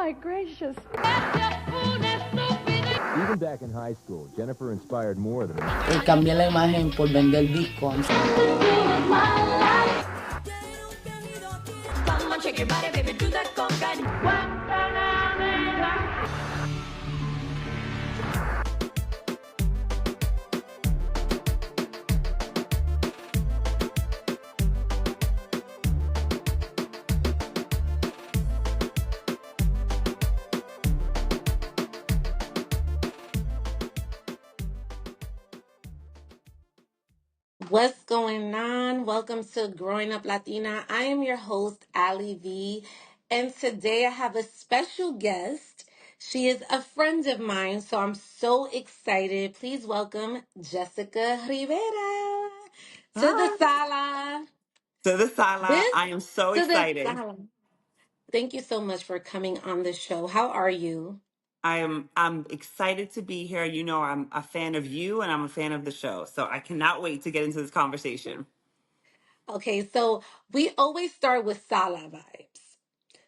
my gracious. Even back in high school, Jennifer inspired more than Cambié la imagen por vender bitcoins. Come on, shake your body, baby, do that conga. What's going on? Welcome to Growing Up Latina. I am your host, Alyi V, and today I have a special guest. She is a friend of mine, so I'm so excited. Please welcome Jessica Rivera to the Hi. sala. To the sala. This I am so to the excited. sala. Thank you so much for coming on the show. How are you? I'm excited to be here. You know, I'm a fan of you and I'm a fan of the show. So I cannot wait to get into this conversation. Okay, so we always start with sala vibes.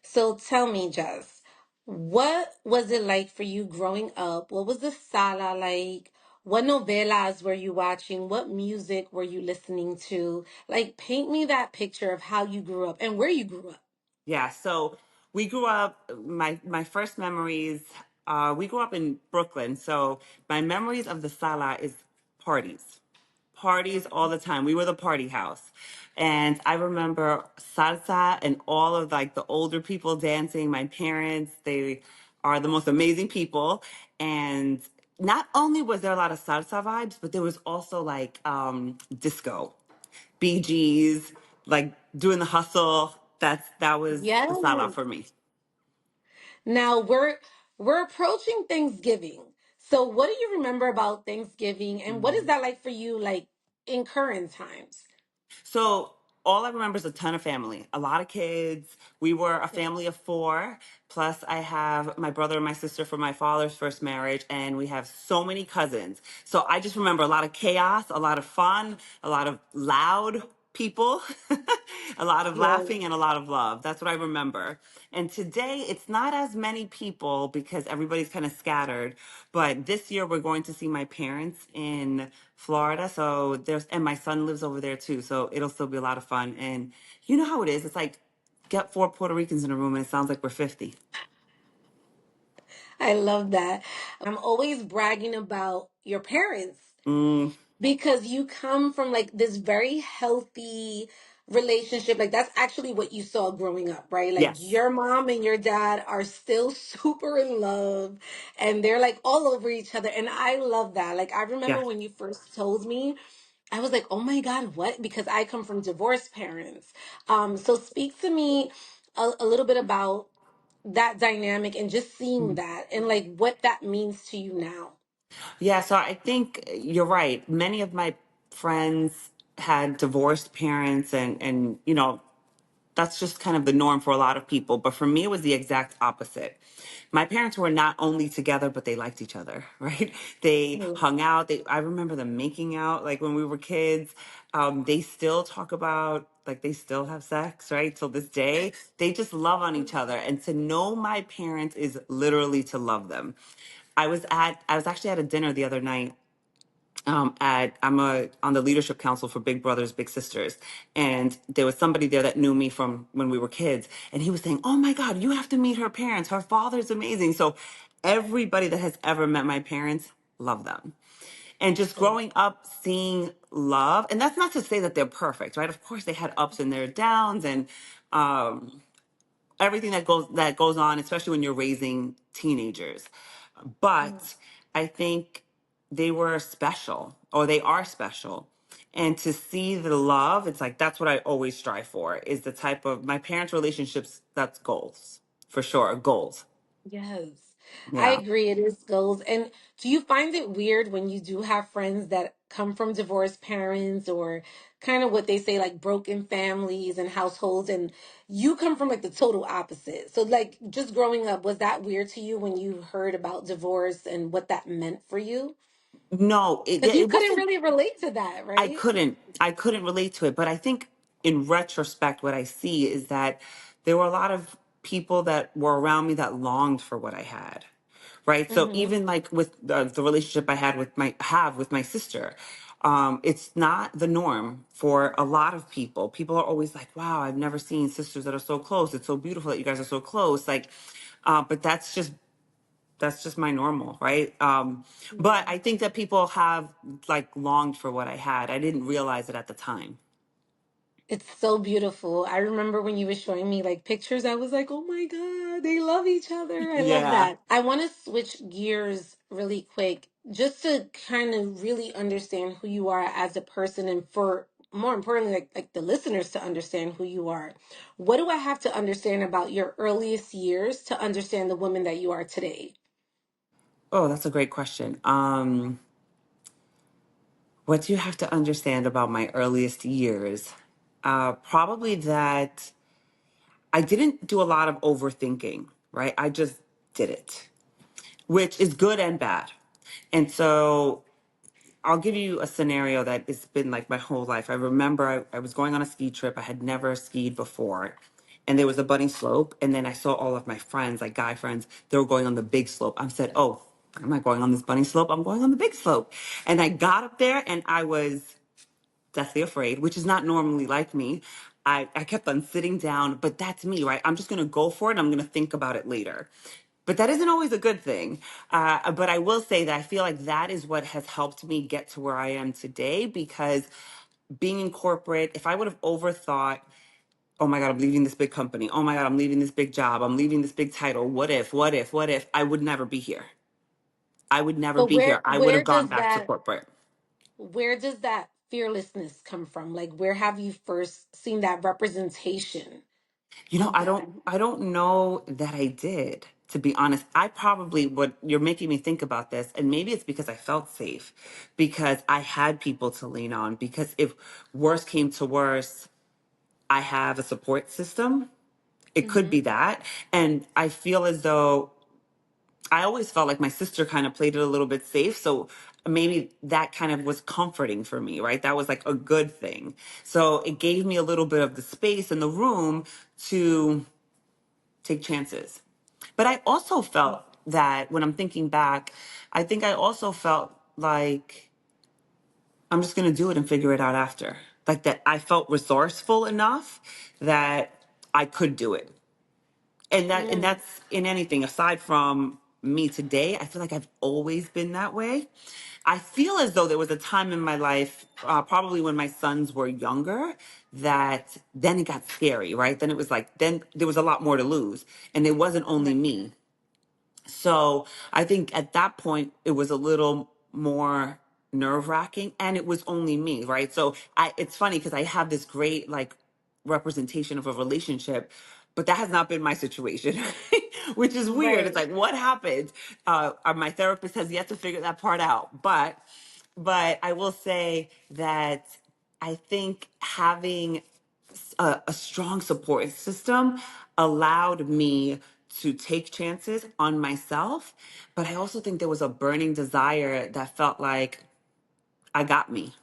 So tell me, Jess, what was it like for you growing up? What was the sala like? What novelas were you watching? What music were you listening to? Like, paint me that picture of how you grew up and where you grew up. Yeah, so we grew up, my first memories, we grew up in Brooklyn. So my memories of the sala is parties. Parties all the time. We were the party house. And I remember salsa and all of like the older people dancing. My parents, they are the most amazing people. And not only was there a lot of salsa vibes, but there was also like disco, BGs, like doing the hustle. That was the sala Yes. for me. Now we're approaching Thanksgiving. So what do you remember about Thanksgiving and what is that like for you like in current times? So all I remember is a ton of family, a lot of kids. We were a family of four. Plus, I have my brother and my sister from my father's first marriage, and we have so many cousins. So I just remember a lot of chaos, a lot of fun, a lot of loud people, a lot of Yes. laughing, and a lot of love. That's what I remember. And today, it's not as many people because everybody's kind of scattered. But this year, we're going to see my parents in Florida. So and my son lives over there too. So it'll still be a lot of fun. And you know how it is. It's like, get four Puerto Ricans in a room and it sounds like we're 50. I love that. I'm always bragging about your parents Mm, because you come from like this very healthy relationship. Like that's actually what you saw growing up, right? Like yes. your mom and your dad are still super in love and they're like all over each other. And I love that. Like I remember Yes. when you first told me, I was like, oh my God, what? Because I come from divorced parents. So speak to me a little bit about that dynamic and just seeing that and like what that means to you now. Yeah, so I think you're right. Many of my friends had divorced parents and you know, that's just kind of the norm for a lot of people. But for me, it was the exact opposite. My parents were not only together, but they liked each other, right? They Mm. hung out. I remember them making out like when we were kids. They still talk about, like, they still have sex, right? Till this day. They just love on each other. And to know my parents is literally to love them. I was actually at a dinner the other night on the leadership council for Big Brothers Big Sisters, and there was somebody there that knew me from when we were kids, and he was saying, "Oh my God, you have to meet her parents. Her father's amazing." So everybody that has ever met my parents love them. And just growing up seeing love, and that's not to say that they're perfect, right? Of course, they had ups and their downs, and everything that goes on, especially when you're raising teenagers. Mm. But I think they were special, or they are special. And to see the love, it's like that's what I always strive for, is the type of my parents' relationships, that's goals. For sure, goals. Yes, I Yeah. agree. It is goals. And do you find it weird when you do have friends that come from divorced parents or kind of what they say, like broken families and households, and you come from like the total opposite? So, like, just growing up, was that weird to you when you heard about divorce and what that meant for you? No, Because you it couldn't wasn't. really relate to that, I right? couldn't. I couldn't relate to it. But I think in retrospect, what I see is that there were a lot of people that were around me that longed for what I had. Right. So Mm-hmm. even like with the relationship I had with my sister, it's not the norm for a lot of people. People are always like, wow, I've never seen sisters that are so close. It's so beautiful that you guys are so close. Like, but that's just my normal, right? But I think that people have like longed for what I had. I didn't realize it at the time. It's so beautiful. I remember when you were showing me like pictures, I was like, oh my God, they love each other. I love Yeah. that. I want to switch gears really quick just to kind of really understand who you are as a person and for more importantly, like the listeners to understand who you are. What do I have to understand about your earliest years to understand the woman that you are today? Oh, that's a great question. What do you have to understand about my earliest years? Probably that I didn't do a lot of overthinking, right? I just did it, which is good and bad. And so I'll give you a scenario that it's been like my whole life. I remember I was going on a ski trip. I had never skied before. And there was a bunny slope. And then I saw all of my friends, like guy friends, they were going on the big slope. I said, oh, I'm not going on this bunny slope. I'm going on the big slope. And I got up there and I was deathly afraid, which is not normally like me. I kept on sitting down, but that's me, right? I'm just going to go for it. I'm going to think about it later. But that isn't always a good thing. But I will say that I feel like that is what has helped me get to where I am today because being in corporate, if I would have overthought, oh my God, I'm leaving this big company. Oh my God, I'm leaving this big job. I'm leaving this big title. What if, I would never be here. I would never So be here. I would have gone back to corporate. where does that fearlessness come from? Like where have you first seen that representation of I that? don't know that I did, to be honest. I probably what you're making me think about this, and maybe it's because I felt safe, because I had people to lean on, because if worse came to worse, I have a support system. It could Mm-hmm. be that. And I feel as though I always felt like my sister kind of played it a little bit safe. So maybe that kind of was comforting for me, right? That was like a good thing. So it gave me a little bit of the space and the room to take chances. But I also felt that when I'm thinking back, I think I also felt like I'm just going to do it and figure it out after. Like that I felt resourceful enough that I could do it. And Mm. that's in anything aside from me today. I feel like I've always been that way. I feel as though there was a time in my life, probably when my sons were younger, that then it got scary, right? Then it was like, then there was a lot more to lose. And it wasn't only Right. me. So I think at that point it was a little more nerve wracking and it was only me, right? So it's funny because I have this great like representation of a relationship, but that has not been my situation, which is weird. It's Right. like, what happened? My therapist has yet to figure that part out. But I will say that I think having a strong support system allowed me to take chances on myself. But I also think there was a burning desire that felt like I got me.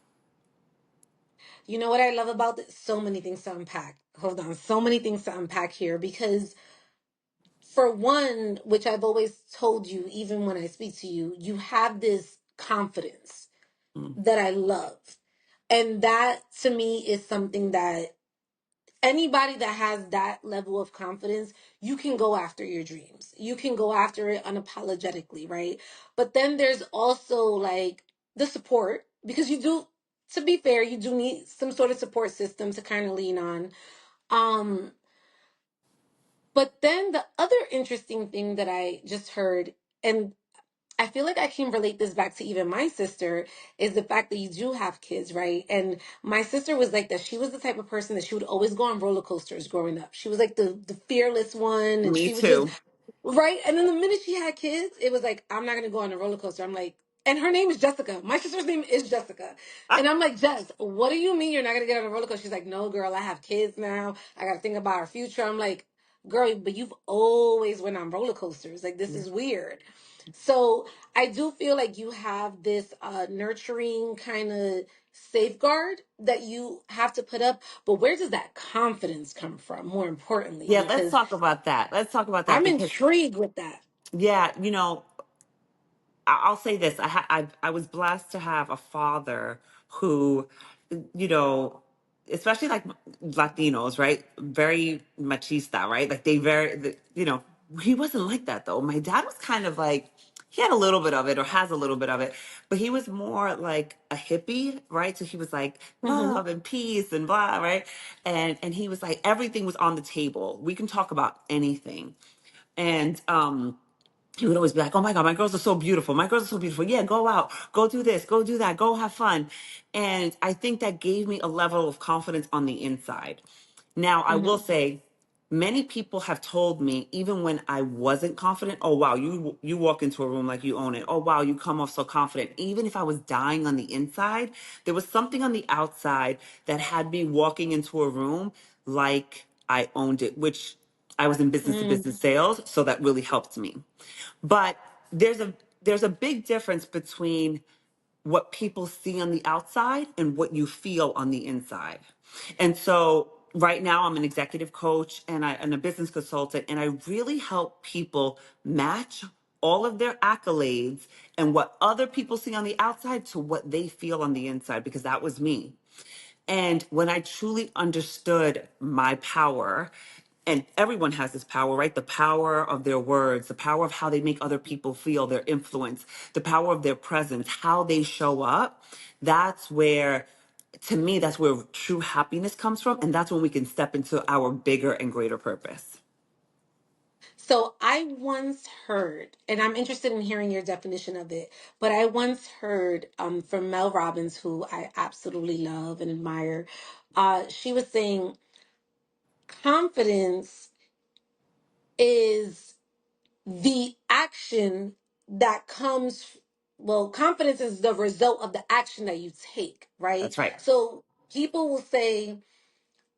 You know what I love about this? So many things to unpack. Hold on. So many things to unpack here because for one, which I've always told you, even when I speak to you, you have this confidence Mm. that I love. And that to me is something that anybody that has that level of confidence, you can go after your dreams. You can go after it unapologetically, right? But then there's also like the support because you do, to be fair, you do need some sort of support system to kind of lean on. Um, but then the other interesting thing that I just heard, and I feel like I can relate this back to even my sister is the fact that you do have kids, right? And my sister was like that. She was the type of person that she would always go on roller coasters growing up. She was like the fearless one and Me she would just too. right. And then the minute she had kids, it was like, I'm not gonna go on a roller coaster. I'm like, and her name is Jessica. My sister's name is Jessica. And I'm like, Jess, what do you mean you're not gonna get on a roller coaster? She's like, no, girl, I have kids now. I gotta think about our future. I'm like, girl, but you've always went on roller coasters. Like this Yeah. is weird. So I do feel like you have this nurturing kind of safeguard that you have to put up, but where does that confidence come from, more importantly? Yeah, let's Because talk about that. Let's talk about that I'm because intrigued with that. yeah, I'll say this. I was blessed to have a father who, you know, especially like Latinos, right? Very machista, right? Like they he wasn't like that though. My dad was kind of like, he had a little bit of it or has a little bit of it, but he was more like a hippie, right? So he was like Hmm. love and peace and blah, right? And he was like, everything was on the table. We can talk about anything. And he would always be like, "Oh my God, my girls are so beautiful. My girls are so beautiful. Yeah, go out, go do this, go do that, go have fun." And I think that gave me a level of confidence on the inside. Now, I will Hmm. say, many people have told me, even when I wasn't confident, "Oh wow, you walk into a room like you own it. Oh wow, you come off so confident." Even if I was dying on the inside, there was something on the outside that had me walking into a room like I owned it, which I was in business to business sales, so that really helped me. But there's a big difference between what people see on the outside and what you feel on the inside. And so right now I'm an executive coach and a business consultant, and I really help people match all of their accolades and what other people see on the outside to what they feel on the inside, because that was me. And when I truly understood my power, and everyone has this power, right? The power of their words, the power of how they make other people feel, their influence, the power of their presence, how they show up. That's where, to me, that's where true happiness comes from. And that's when we can step into our bigger and greater purpose. So I once heard, and I'm interested in hearing your definition of it, but I once heard from Mel Robbins, who I absolutely love and admire. She was saying confidence is the action that comes, well, confidence is the result of the action that you take, right? That's right. So people will say,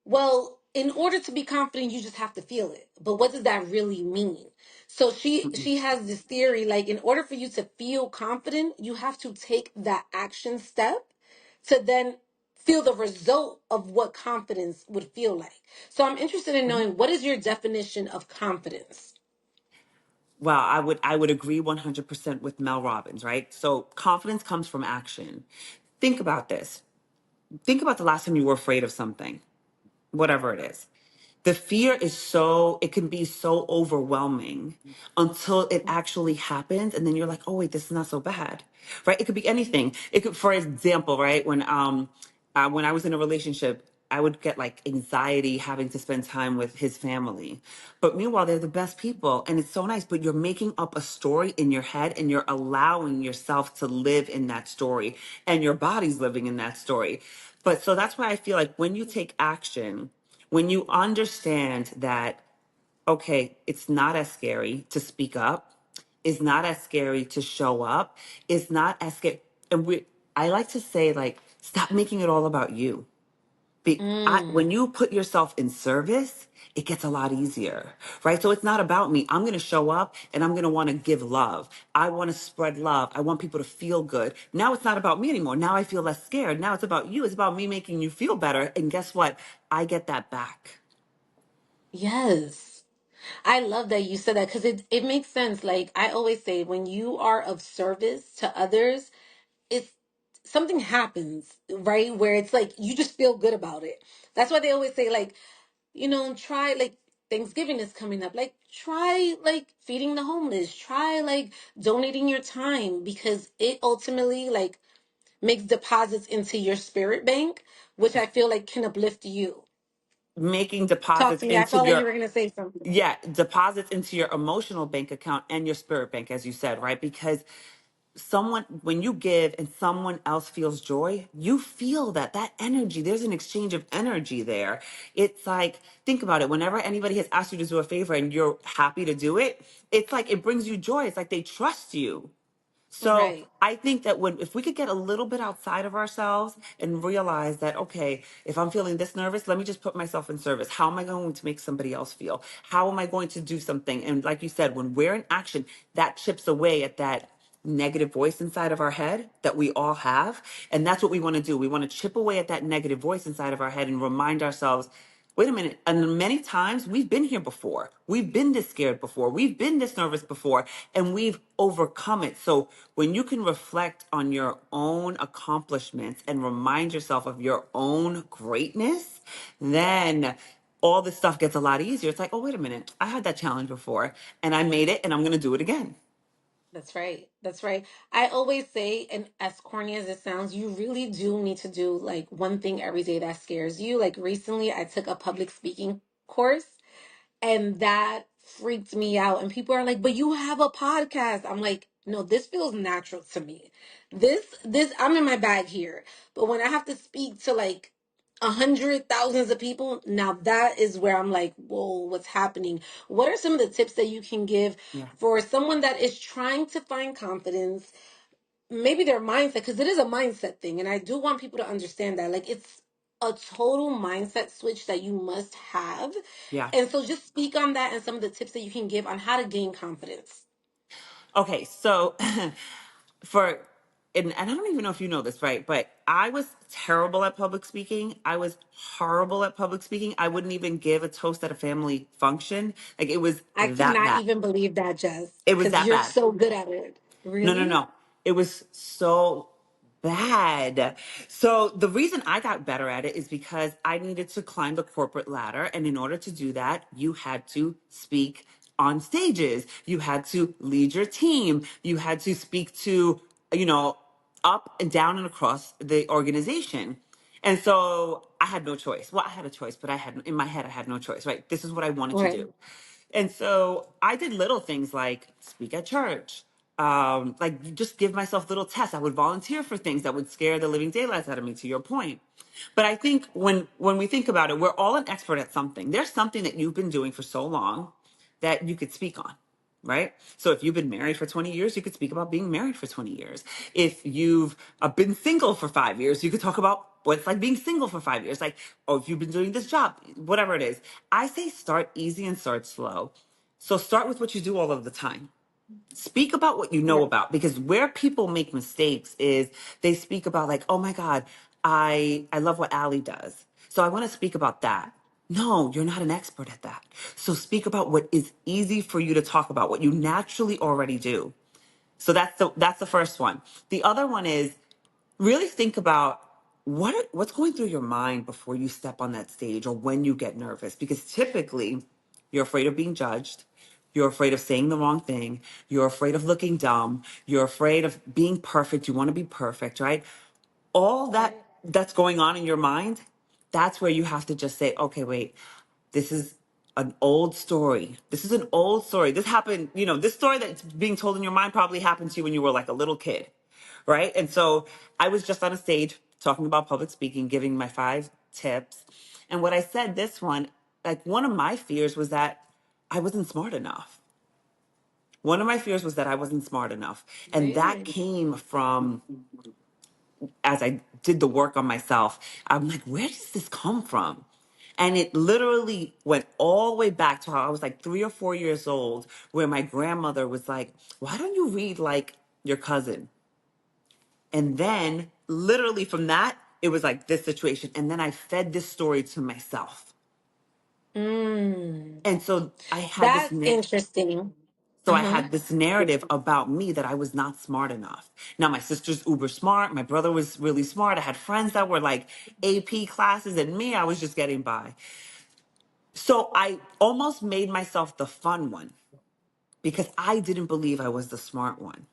well, in order to be confident, you just have to feel it. But what does that really mean? So she has this theory, like in order for you to feel confident, you have to take that action step to then feel the result of what confidence would feel like. So I'm interested in Mhm. knowing, what is your definition of confidence? Well, I would agree 100% with Mel Robbins, right? So confidence comes from action. Think about this. Think about the last time you were afraid of something, whatever it is. The fear is it can be so overwhelming until it actually happens. And then you're like, oh, wait, this is not so bad, right? It could be anything. It could, for example, right, when I was in a relationship, I would get like anxiety having to spend time with his family. But meanwhile, they're the best people and it's so nice. But you're making up a story in your head and you're allowing yourself to live in that story and your body's living in that story. But so that's why I feel like when you take action, when you understand that, okay, it's not as scary to speak up, it's not as scary to show up, it's not as scary. And I like to say, like, stop making it all about you. When Mm. you put yourself in service, it gets a lot easier, right? So it's not about me. I'm going to show up and I'm going to want to give love. I want to spread love. I want people to feel good. Now it's not about me anymore. Now I feel less scared. Now it's about you. It's about me making you feel better. And guess what? I get that back. Yes. I love that you said that because it makes sense. Like I always say, when you are of service to others, it's something happens, right? Where it's like you just feel good about it. That's why they always say, like, try like Thanksgiving is coming up. Like try like feeding the homeless. Try like donating your time because it ultimately like makes deposits into your spirit bank, which I feel like can uplift you. Making Talk deposits to me. I into felt like you your were gonna say something. yeah, deposits into your emotional bank account and your spirit bank, as you said, right? Because when you give and someone else feels joy, you feel that energy. There's an exchange of energy there. It's like, think about it. Whenever anybody has asked you to do a favor and you're happy to do it, it's like it brings you joy. It's like they trust you. So Right. I think that if we could get a little bit outside of ourselves and realize that, okay, if I'm feeling this nervous, let me just put myself in service. How am I going to make somebody else feel? How am I going to do something? And like you said, when we're in action, that chips away at that negative voice inside of our head that we all have. And that's what we want to do. We want to chip away at that negative voice inside of our head and remind ourselves, wait a minute. And many times we've been here before. We've been this scared before. We've been this nervous before, and we've overcome it. So when you can reflect on your own accomplishments and remind yourself of your own greatness, then all this stuff gets a lot easier. It's like, oh, wait a minute. I had that challenge before and I made it and I'm going to do it again. That's right. That's right. I always say, and as corny as it sounds, you really do need to do like one thing every day that scares you. Like recently, I took a public speaking course, and that freaked me out. And people are like, but you have a podcast. I'm like, no, this feels natural to me. This, I'm in my bag here. But when I have to speak to like a hundred thousands of people, now that is where I'm like, whoa, what's happening? What are some of the tips that you can give Yeah. for someone that is trying to find confidence, maybe their mindset, because it is a mindset thing. And I do want people to understand that. Like, it's a total mindset switch that you must have. Yeah. And so just speak on that and some of the tips that you can give on how to gain confidence. Okay. So for, and I don't even know if you know this, right? But I was terrible at public speaking. I was horrible at public speaking. I wouldn't even give a toast at a family function. Like it was I that cannot bad. even believe that, Jess, It was because that you're bad. so good at it. No, no, Really? no. It was so bad. So the reason I got better at it is because I needed to climb the corporate ladder. And in order to do that, you had to speak on stages. You had to lead your team. You had to speak to, you know, up and down and across the organization. And so I had no choice. Well, I had a choice, but I had in my head, I had no choice, right? This is what I wanted to Right. do. And so I did little things like speak at church, like just give myself little tests. I would volunteer for things that would scare the living daylights out of me, to your point. But I think when we think about it, we're all an expert at something. There's something that you've been doing for so long that you could speak on, right? So if you've been married for 20 years, you could speak about being married for 20 years. If you've been single for 5 years, you could talk about what it's like being single for 5 years. Like, oh, if you've been doing this job, whatever it is. I say start easy and start slow. So start with what you do all of the time. Speak about what you know Right. about, because where people make mistakes is they speak about like, oh my God, I love what Allie does. So I want to speak about that. No, you're not an expert at that. So speak about what is easy for you to talk about, what you naturally already do. So that's the first one. The other one is really think about what's going through your mind before you step on that stage or when you get nervous, because typically you're afraid of being judged, you're afraid of saying the wrong thing, you're afraid of looking dumb, you're afraid of being perfect, you want to be perfect, right? All that Right. that's going on in your mind, that's where you have to just say, okay, wait, this is an old story. This is an old story. This happened, this story that's being told in your mind probably happened to you when you were like a little kid, right? And so I was just on a stage talking about public speaking, giving my 5 tips. And what I said, this one, like one of my fears was that I wasn't smart enough. One of my fears was that I wasn't smart enough. And that Really? came from as I did the work on myself. I'm like, where does this come from? And it literally went all the way back to how I was like 3 or 4 years old, where my grandmother was like, why don't you read like your cousin? And then literally from that, it was like this situation. And then I fed this story to myself. Mm. And so I had this That's interesting. So I Uh-huh. had this narrative about me that I was not smart enough. Now my sister's uber smart. My brother was really smart. I had friends that were like AP classes, and me, I was just getting by. So I almost made myself the fun one because I didn't believe I was the smart one.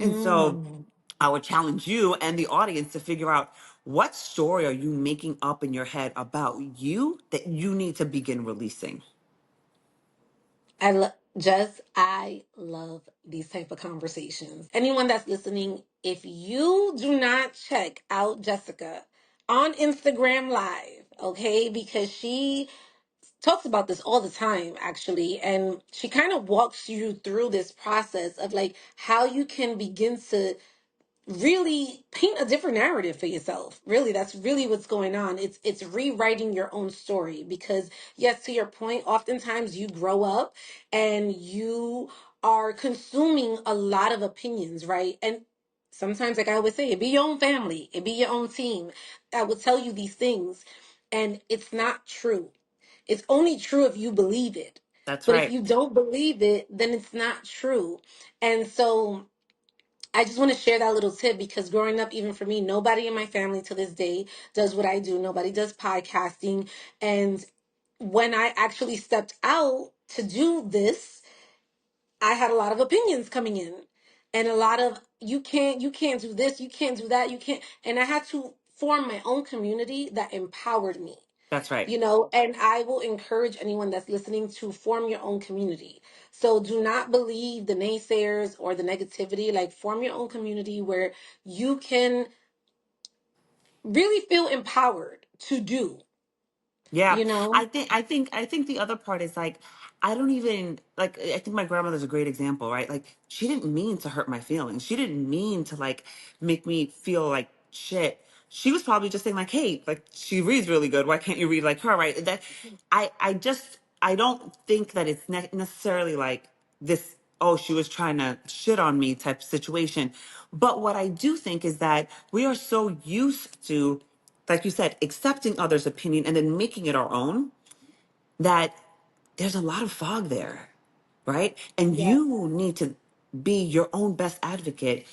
And so Mm. I would challenge you and the audience to figure out, what story are you making up in your head about you that you need to begin releasing? I love these type of conversations. Anyone that's listening, if you do not check out Jessica on Instagram Live, okay, because she talks about this all the time actually, and she kind of walks you through this process of like how you can begin to really paint a different narrative for yourself. Really, that's really what's going on. It's rewriting your own story because yes, to your point, oftentimes you grow up and you are consuming a lot of opinions, right? And sometimes, like I always say, it be your own family, it be your own team that will tell you these things, and it's not true. It's only true if you believe it. That's But if right. you don't believe it, then it's not true. And so I just want to share that little tip because growing up, even for me, nobody in my family to this day does what I do. Nobody does podcasting. And when I actually stepped out to do this, I had a lot of opinions coming in and a lot of you can't do this, you can't do that, you can't. And I had to form my own community that empowered me, That's right. and I will encourage anyone that's listening to form your own community. So do not believe the naysayers or the negativity. Like, form your own community where you can really feel empowered to do, Yeah, you know? I think the other part is like I don't even like I think my grandmother's a great example, right? Like she didn't mean to hurt my feelings. She didn't mean to like make me feel like shit. She was probably just saying like, "Hey, like she reads really good. Why can't you read like her?" Right? That I don't think that it's necessarily like this, oh, she was trying to shit on me type situation. But what I do think is that we are so used to, like you said, accepting others' opinion and then making it our own, that there's a lot of fog there, right? And Yeah. you need to be your own best advocate.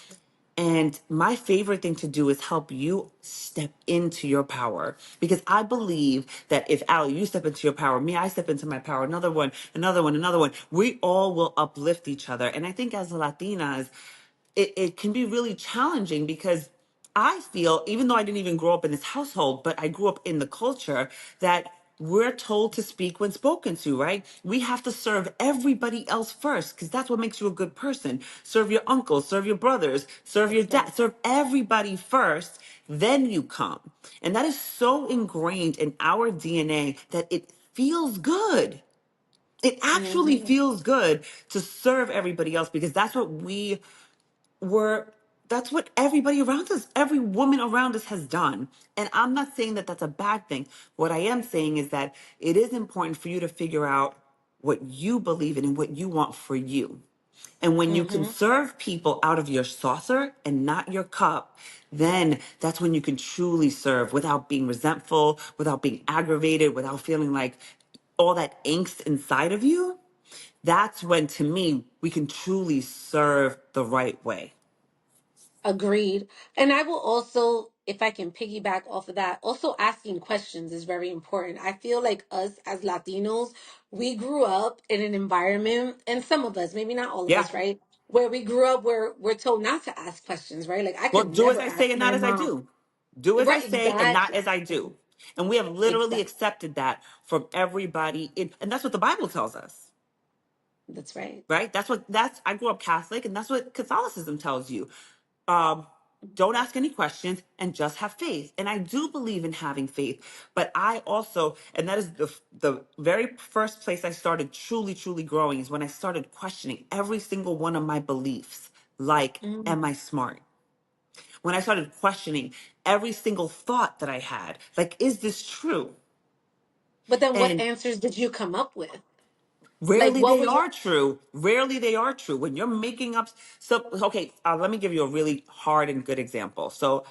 And my favorite thing to do is help you step into your power. Because I believe that if Ali, you step into your power, me, I step into my power, another one, another one, another one, we all will uplift each other. And I think as Latinas, it can be really challenging because I feel, even though I didn't even grow up in this household, but I grew up in the culture that we're told to speak when spoken to, right? We have to serve everybody else first because that's what makes you a good person. Serve your uncles, serve your brothers, serve your That's dad, right. serve everybody first, then you come. And that is so ingrained in our DNA that it feels good. It actually Hmm. feels good to serve everybody else because were that's what everybody around us, every woman around us has done. And I'm not saying that that's a bad thing. What I am saying is that it is important for you to figure out what you believe in and what you want for you. And when you can Hmm. serve people out of your saucer and not your cup, then that's when you can truly serve without being resentful, without being aggravated, without feeling like all that angst inside of you. That's when, to me, we can truly serve the right way. Agreed. And I will also, if I can piggyback off of that, also asking questions is very important. I feel like us as Latinos, we grew up in an environment, and some of us, maybe not all of Yeah. us, right? Where we grew up where we're told not to ask questions, right? Like I Well, could do as never I say ask and not my as I mom. do. Do as I Right, say and not exactly. as I do. And we have literally Exactly. accepted that from everybody. And that's what the Bible tells us, That's right. right? I grew up Catholic, and that's what Catholicism tells you. Um, don't ask any questions and just have faith. And I do believe in having faith, but I also, and that is the very first place I started truly, truly growing is when I started questioning every single one of my beliefs. Like, am Mm. I smart? When I started questioning every single thought that I had, like, is this true? But then what And answers did you come up with? Like rarely what they was your are true. Rarely they are true. When you're making up, so okay, let me give you a really hard and good example. So,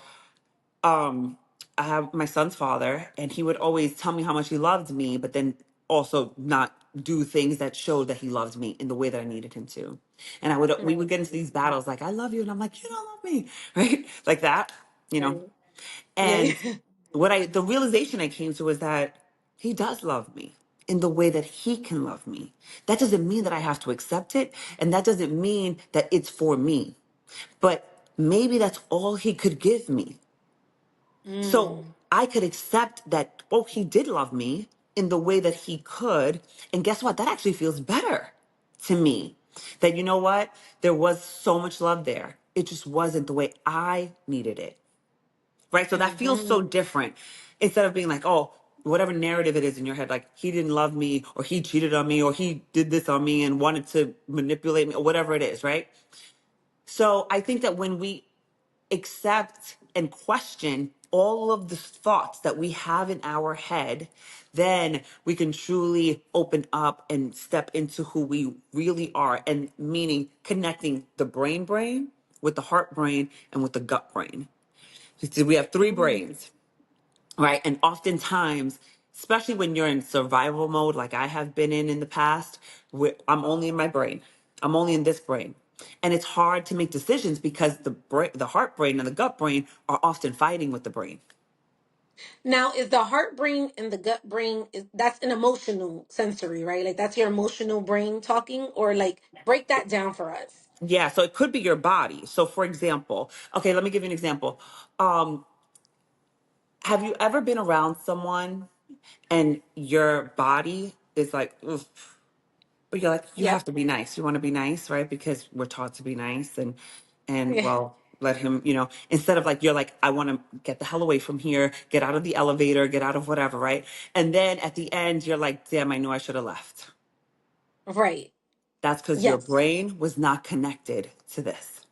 um, I have my son's father, and he would always tell me how much he loved me, but then also not do things that showed that he loved me in the way that I needed him to. And we would right, get into these battles, like, I love you, and I'm like, you don't love me, right? Like that, you know. right. Yeah. And the realization I came to is that he does love me in the way that he can love me. That doesn't mean that I have to accept it. And that doesn't mean that it's for me. But maybe that's all he could give me. So Mm. I could accept that, oh, he did love me in the way that he could. And guess what? That actually feels better to me. That, you know what? There was so much love there. It just wasn't the way I needed it. Right? So that feels so Hmm. different. Instead of being like, oh, whatever narrative it is in your head, like he didn't love me or he cheated on me or he did this on me and wanted to manipulate me or whatever it is, right? So I think that when we accept and question all of the thoughts that we have in our head, then we can truly open up and step into who we really are. And meaning connecting the brain with the heart brain and with the gut brain. So we have three brains, right? And oftentimes, especially when you're in survival mode, like I have been in the past, where I'm only in my brain. I'm only in this brain. And it's hard to make decisions because the heart brain and the gut brain are often fighting with the brain. Now, is the heart brain and the gut brain, that's an emotional sensory, right? Like that's your emotional brain talking, or like break that down for us. Yeah, so it could be your body. So for example, okay, let me give you an example. Um, have you ever been around someone and your body is like, "Ugh," but you're like, you have Yep. to be nice. You want to be nice, right? Because we're taught to be nice, and Yeah. well, let him, instead of like you're like, I want to get the hell away from here, get out of the elevator, get out of whatever, right? And then at the end, you're like, damn, I knew I should have left. Right. That's because your Yes. brain was not connected to this,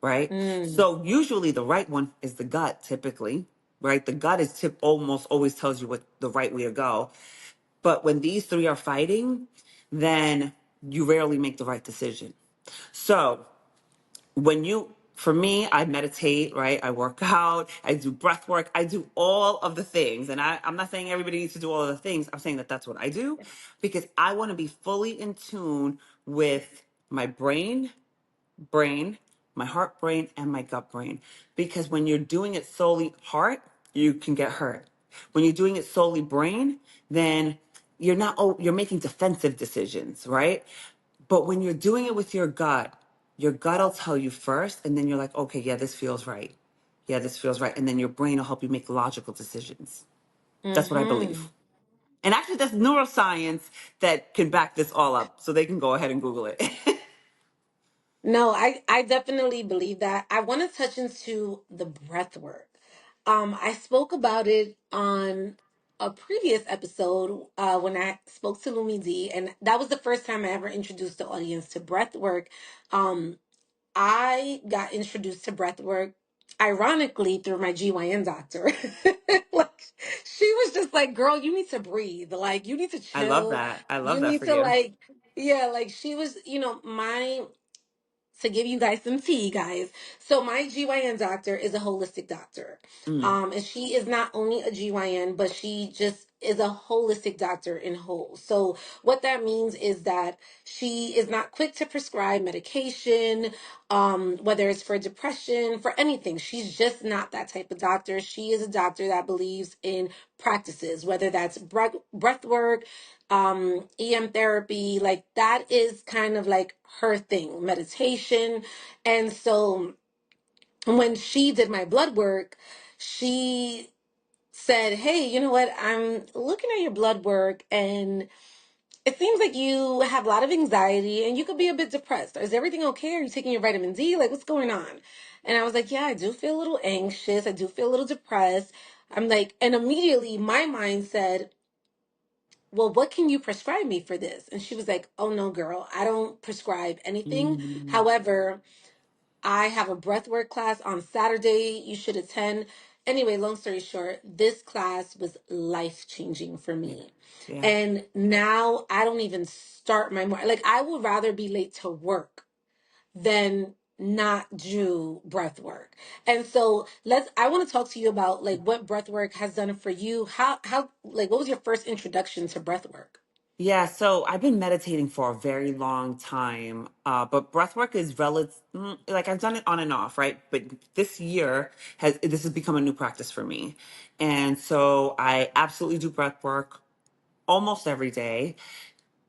right? Mm. So usually the right one is the gut, typically, right? The gut is almost always tells you what the right way to go. But when these three are fighting, then you rarely make the right decision. So for me, I meditate, right? I work out, I do breath work, I do all of the things. And I'm not saying everybody needs to do all of the things. I'm saying that that's what I do because I want to be fully in tune with my brain, my heart brain, and my gut brain. Because when you're doing it solely heart, you can get hurt. When you're doing it solely brain, then you're making defensive decisions, right? But when you're doing it with your gut will tell you first, and then you're like, okay, yeah, this feels right. Yeah, this feels right. And then your brain will help you make logical decisions. That's what I Hmm. believe. And actually, there's neuroscience that can back this all up. So they can go ahead and Google it. No, I definitely believe that. I want to touch into the breath work. I spoke about it on a previous episode when I spoke to Lumi D, and that was the first time I ever introduced the audience to breath work. Um, I got introduced to breath work ironically through my GYN doctor. Like she was just like, "Girl, you need to breathe. Like you need to I love chill. that. I love You that need for to you. like yeah, like she was, my to give you guys some tea, guys. So my GYN doctor is a holistic doctor. Mm, And she is not only a GYN, but she just is a holistic doctor in whole. So what that means is that she is not quick to prescribe medication, whether it's for depression, for anything. She's just not that type of doctor. She is a doctor that believes in practices, whether that's breath work, EM therapy, like that is kind of like her thing, meditation. And so when she did my blood work, she said, "Hey, you know what? I'm looking at your blood work and it seems like you have a lot of anxiety and you could be a bit depressed. Is everything okay? Are you taking your vitamin D? Like, what's going on?" And I was like, "Yeah, I do feel a little anxious. I do feel a little depressed." I'm like, and immediately my mind said, "Well, what can you prescribe me for this?" And she was like, "Oh no, girl, I don't prescribe anything. mm, However, I have a breathwork class on Saturday. You should attend." Anyway, long story short, this class was life changing for yeah. me. Yeah. And now I don't even start my morning. Like, I would rather be late to work than not do breath work. And so I want to talk to you about like what breath work has done for you. How like what was your first introduction to breath work? Yeah, so I've been meditating for a very long time, but breath work is relative. Like I've done it on and off, right? But this has become a new practice for me, and so I absolutely do breath work almost every day,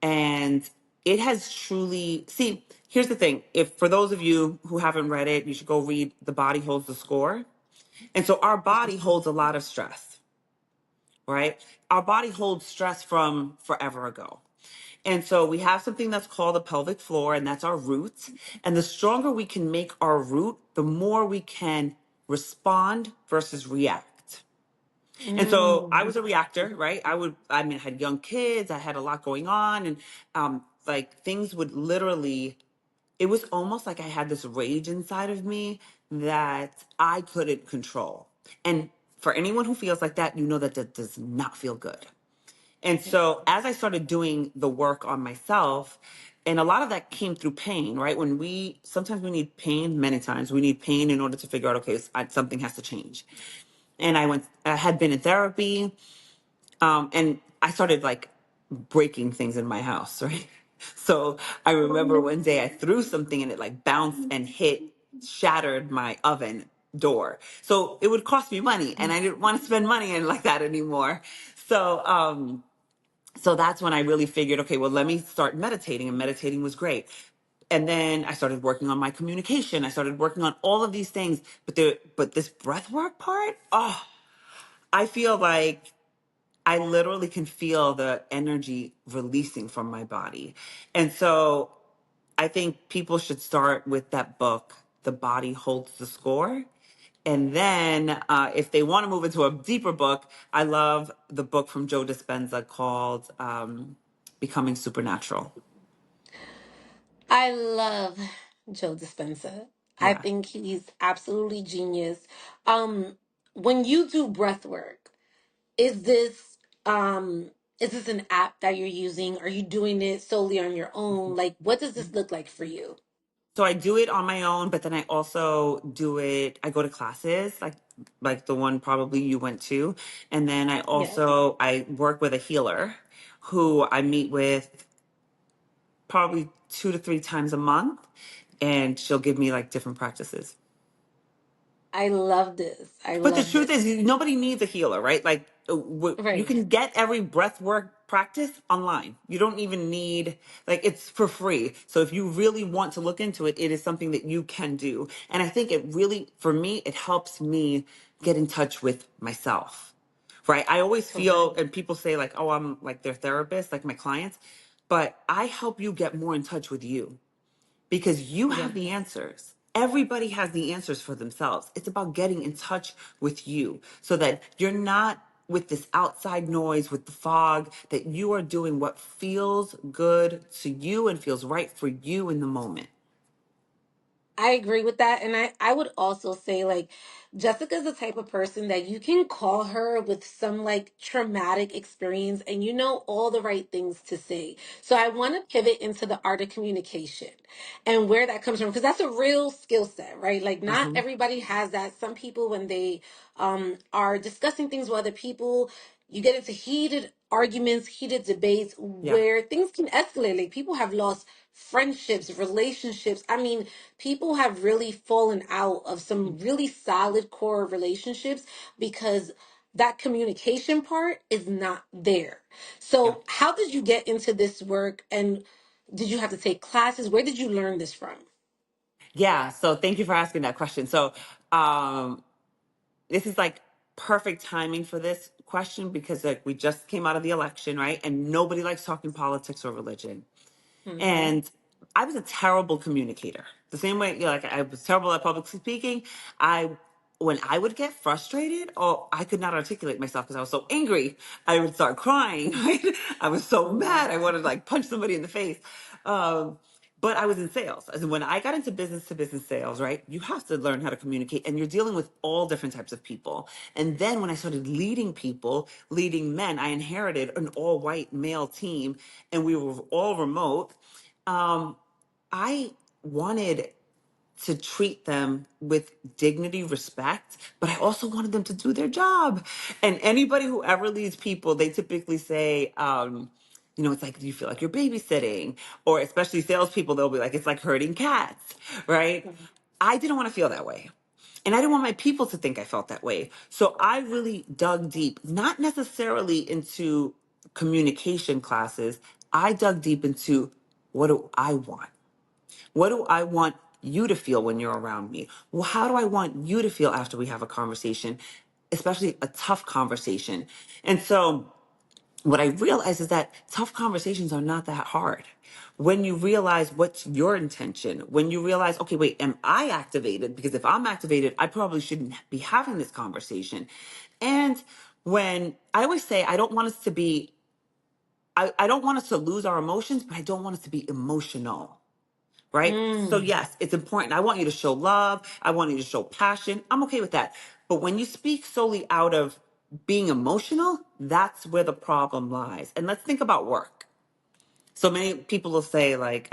and it has truly. See, here's the thing: if for those of you who haven't read it, you should go read "The Body Holds the Score." And so our body holds a lot of stress, right? Our body holds stress from forever ago. And so we have something that's called the pelvic floor, and that's our root. And the stronger we can make our root, the more we can respond versus react. And so I Mm, was a reactor, right? I had young kids, I had a lot going on, and like things would literally it was almost like I had this rage inside of me that I couldn't control. And for anyone who feels like that, you know that that does not feel good. And Yeah. so as I started doing the work on myself, and a lot of that came through pain, right? When we sometimes we need pain, many times we need pain in order to figure out, okay, something has to change. And I had been in therapy, and I started like breaking things in my house, right? So I remember one day I threw something and it like bounced and shattered my oven door. So it would cost me money, and I didn't want to spend money in like that anymore. So, so that's when I really figured, okay, well, let me start meditating, and meditating was great. And then I started working on my communication. I started working on all of these things, but this breath work part, oh, I feel like I literally can feel the energy releasing from my body. And so I think people should start with that book, The Body Holds the Score. And then if they want to move into a deeper book, I love the book from Joe Dispenza called Becoming Supernatural. I love Joe Dispenza. I Yeah. think he's absolutely genius. Um, when you do breath work, is this um is this an app that you're using? Are you doing it solely on your own? Like, what does this look like for you? So I do it on my own, but then I also do it. I go to classes, like the one probably you went to, and then Yes. I work with a healer who I meet with probably 2 to 3 times a month, and she'll give me like different practices. I love this. I But the love truth this. is, nobody needs a healer, right? Like, you Right. can get every breath work practice online. You don't even need, like, it's for free. So if you really want to look into it, it is something that you can do. And I think it really, for me, it helps me get in touch with myself, right? I always feel, Correct. and people say, like, oh, I'm like their therapist, like my clients, but I help you get more in touch with you because you have Yes. the answers. Everybody has the answers for themselves. It's about getting in touch with you so that you're not with this outside noise, with the fog, that you are doing what feels good to you and feels right for you in the moment. I agree with that. And I would also say, like, Jessica's the type of person that you can call her with some like traumatic experience and you know all the right things to say. So I want to pivot into the art of communication and where that comes from, because that's a real skill set, right? Like, not Hmm. everybody has that. Some people, when they are discussing things with other people, you get into heated arguments, heated debates Yeah. where things can escalate. Like, people have lost friendships, relationships. I mean, people have really fallen out of some really solid core relationships because that communication part is not there. Yeah. So, how did you get into this work, and did you have to take classes? Where did you learn this from? Yeah. So thank you for asking that question. So, um, this is like perfect timing for this question because like we just came out of the election, right? And nobody likes talking politics or religion. Hmm. And I was a terrible communicator. The same way, you know, like I was terrible at public speaking. I, when I would get frustrated, or I could not articulate myself because I was so angry, I would start crying. Right? I was so mad. I wanted to like punch somebody in the face. Um, but I was in sales. As in when I got into business to business sales, right? You have to learn how to communicate, and you're dealing with all different types of people. And then when I started leading people, leading men, I inherited an all white male team, and we were all remote. um, I wanted to treat them with dignity, respect, but I also wanted them to do their job. And anybody who ever leads people, they typically say, you know, it's like, do you feel like you're babysitting? Or especially salespeople, they'll be like, it's like herding cats, right? I didn't want to feel that way. And I didn't want my people to think I felt that way. So I really dug deep, not necessarily into communication classes. I dug deep into, what do I want? What do I want you to feel when you're around me? Well, how do I want you to feel after we have a conversation, especially a tough conversation? And so what I realize is that tough conversations are not that hard. When you realize what's your intention, when you realize, okay, wait, am I activated? Because if I'm activated, I probably shouldn't be having this conversation. And when I always say, I don't want us to lose our emotions, but I don't want us to be emotional, right? So Mm. yes, it's important. I want you to show love. I want you to show passion. I'm okay with that. But when you speak solely out of being emotional, that's where the problem lies. And let's think about work. So many people will say like,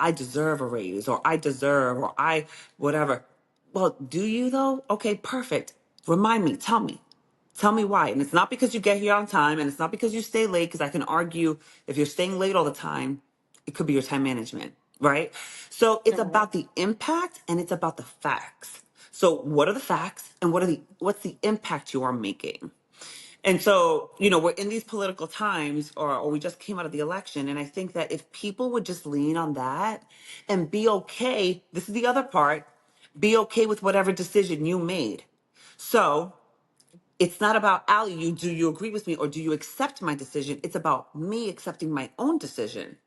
I deserve a raise, or I deserve, or I, whatever. Well, do you though? Okay, perfect. Remind me, tell me. Tell me why. And it's not because you get here on time, and it's not because you stay late, because I can argue if you're staying late all the time, it could be your time management, right? So it's Right. about the impact and it's about the facts. So what are the facts and what's the impact you are making? And so, we're in these political times, or we just came out of the election. And I think that if people would just lean on that and be okay, this is the other part, be okay with whatever decision you made. So it's not about Ali, do you agree with me or do you accept my decision? It's about me accepting my own decision.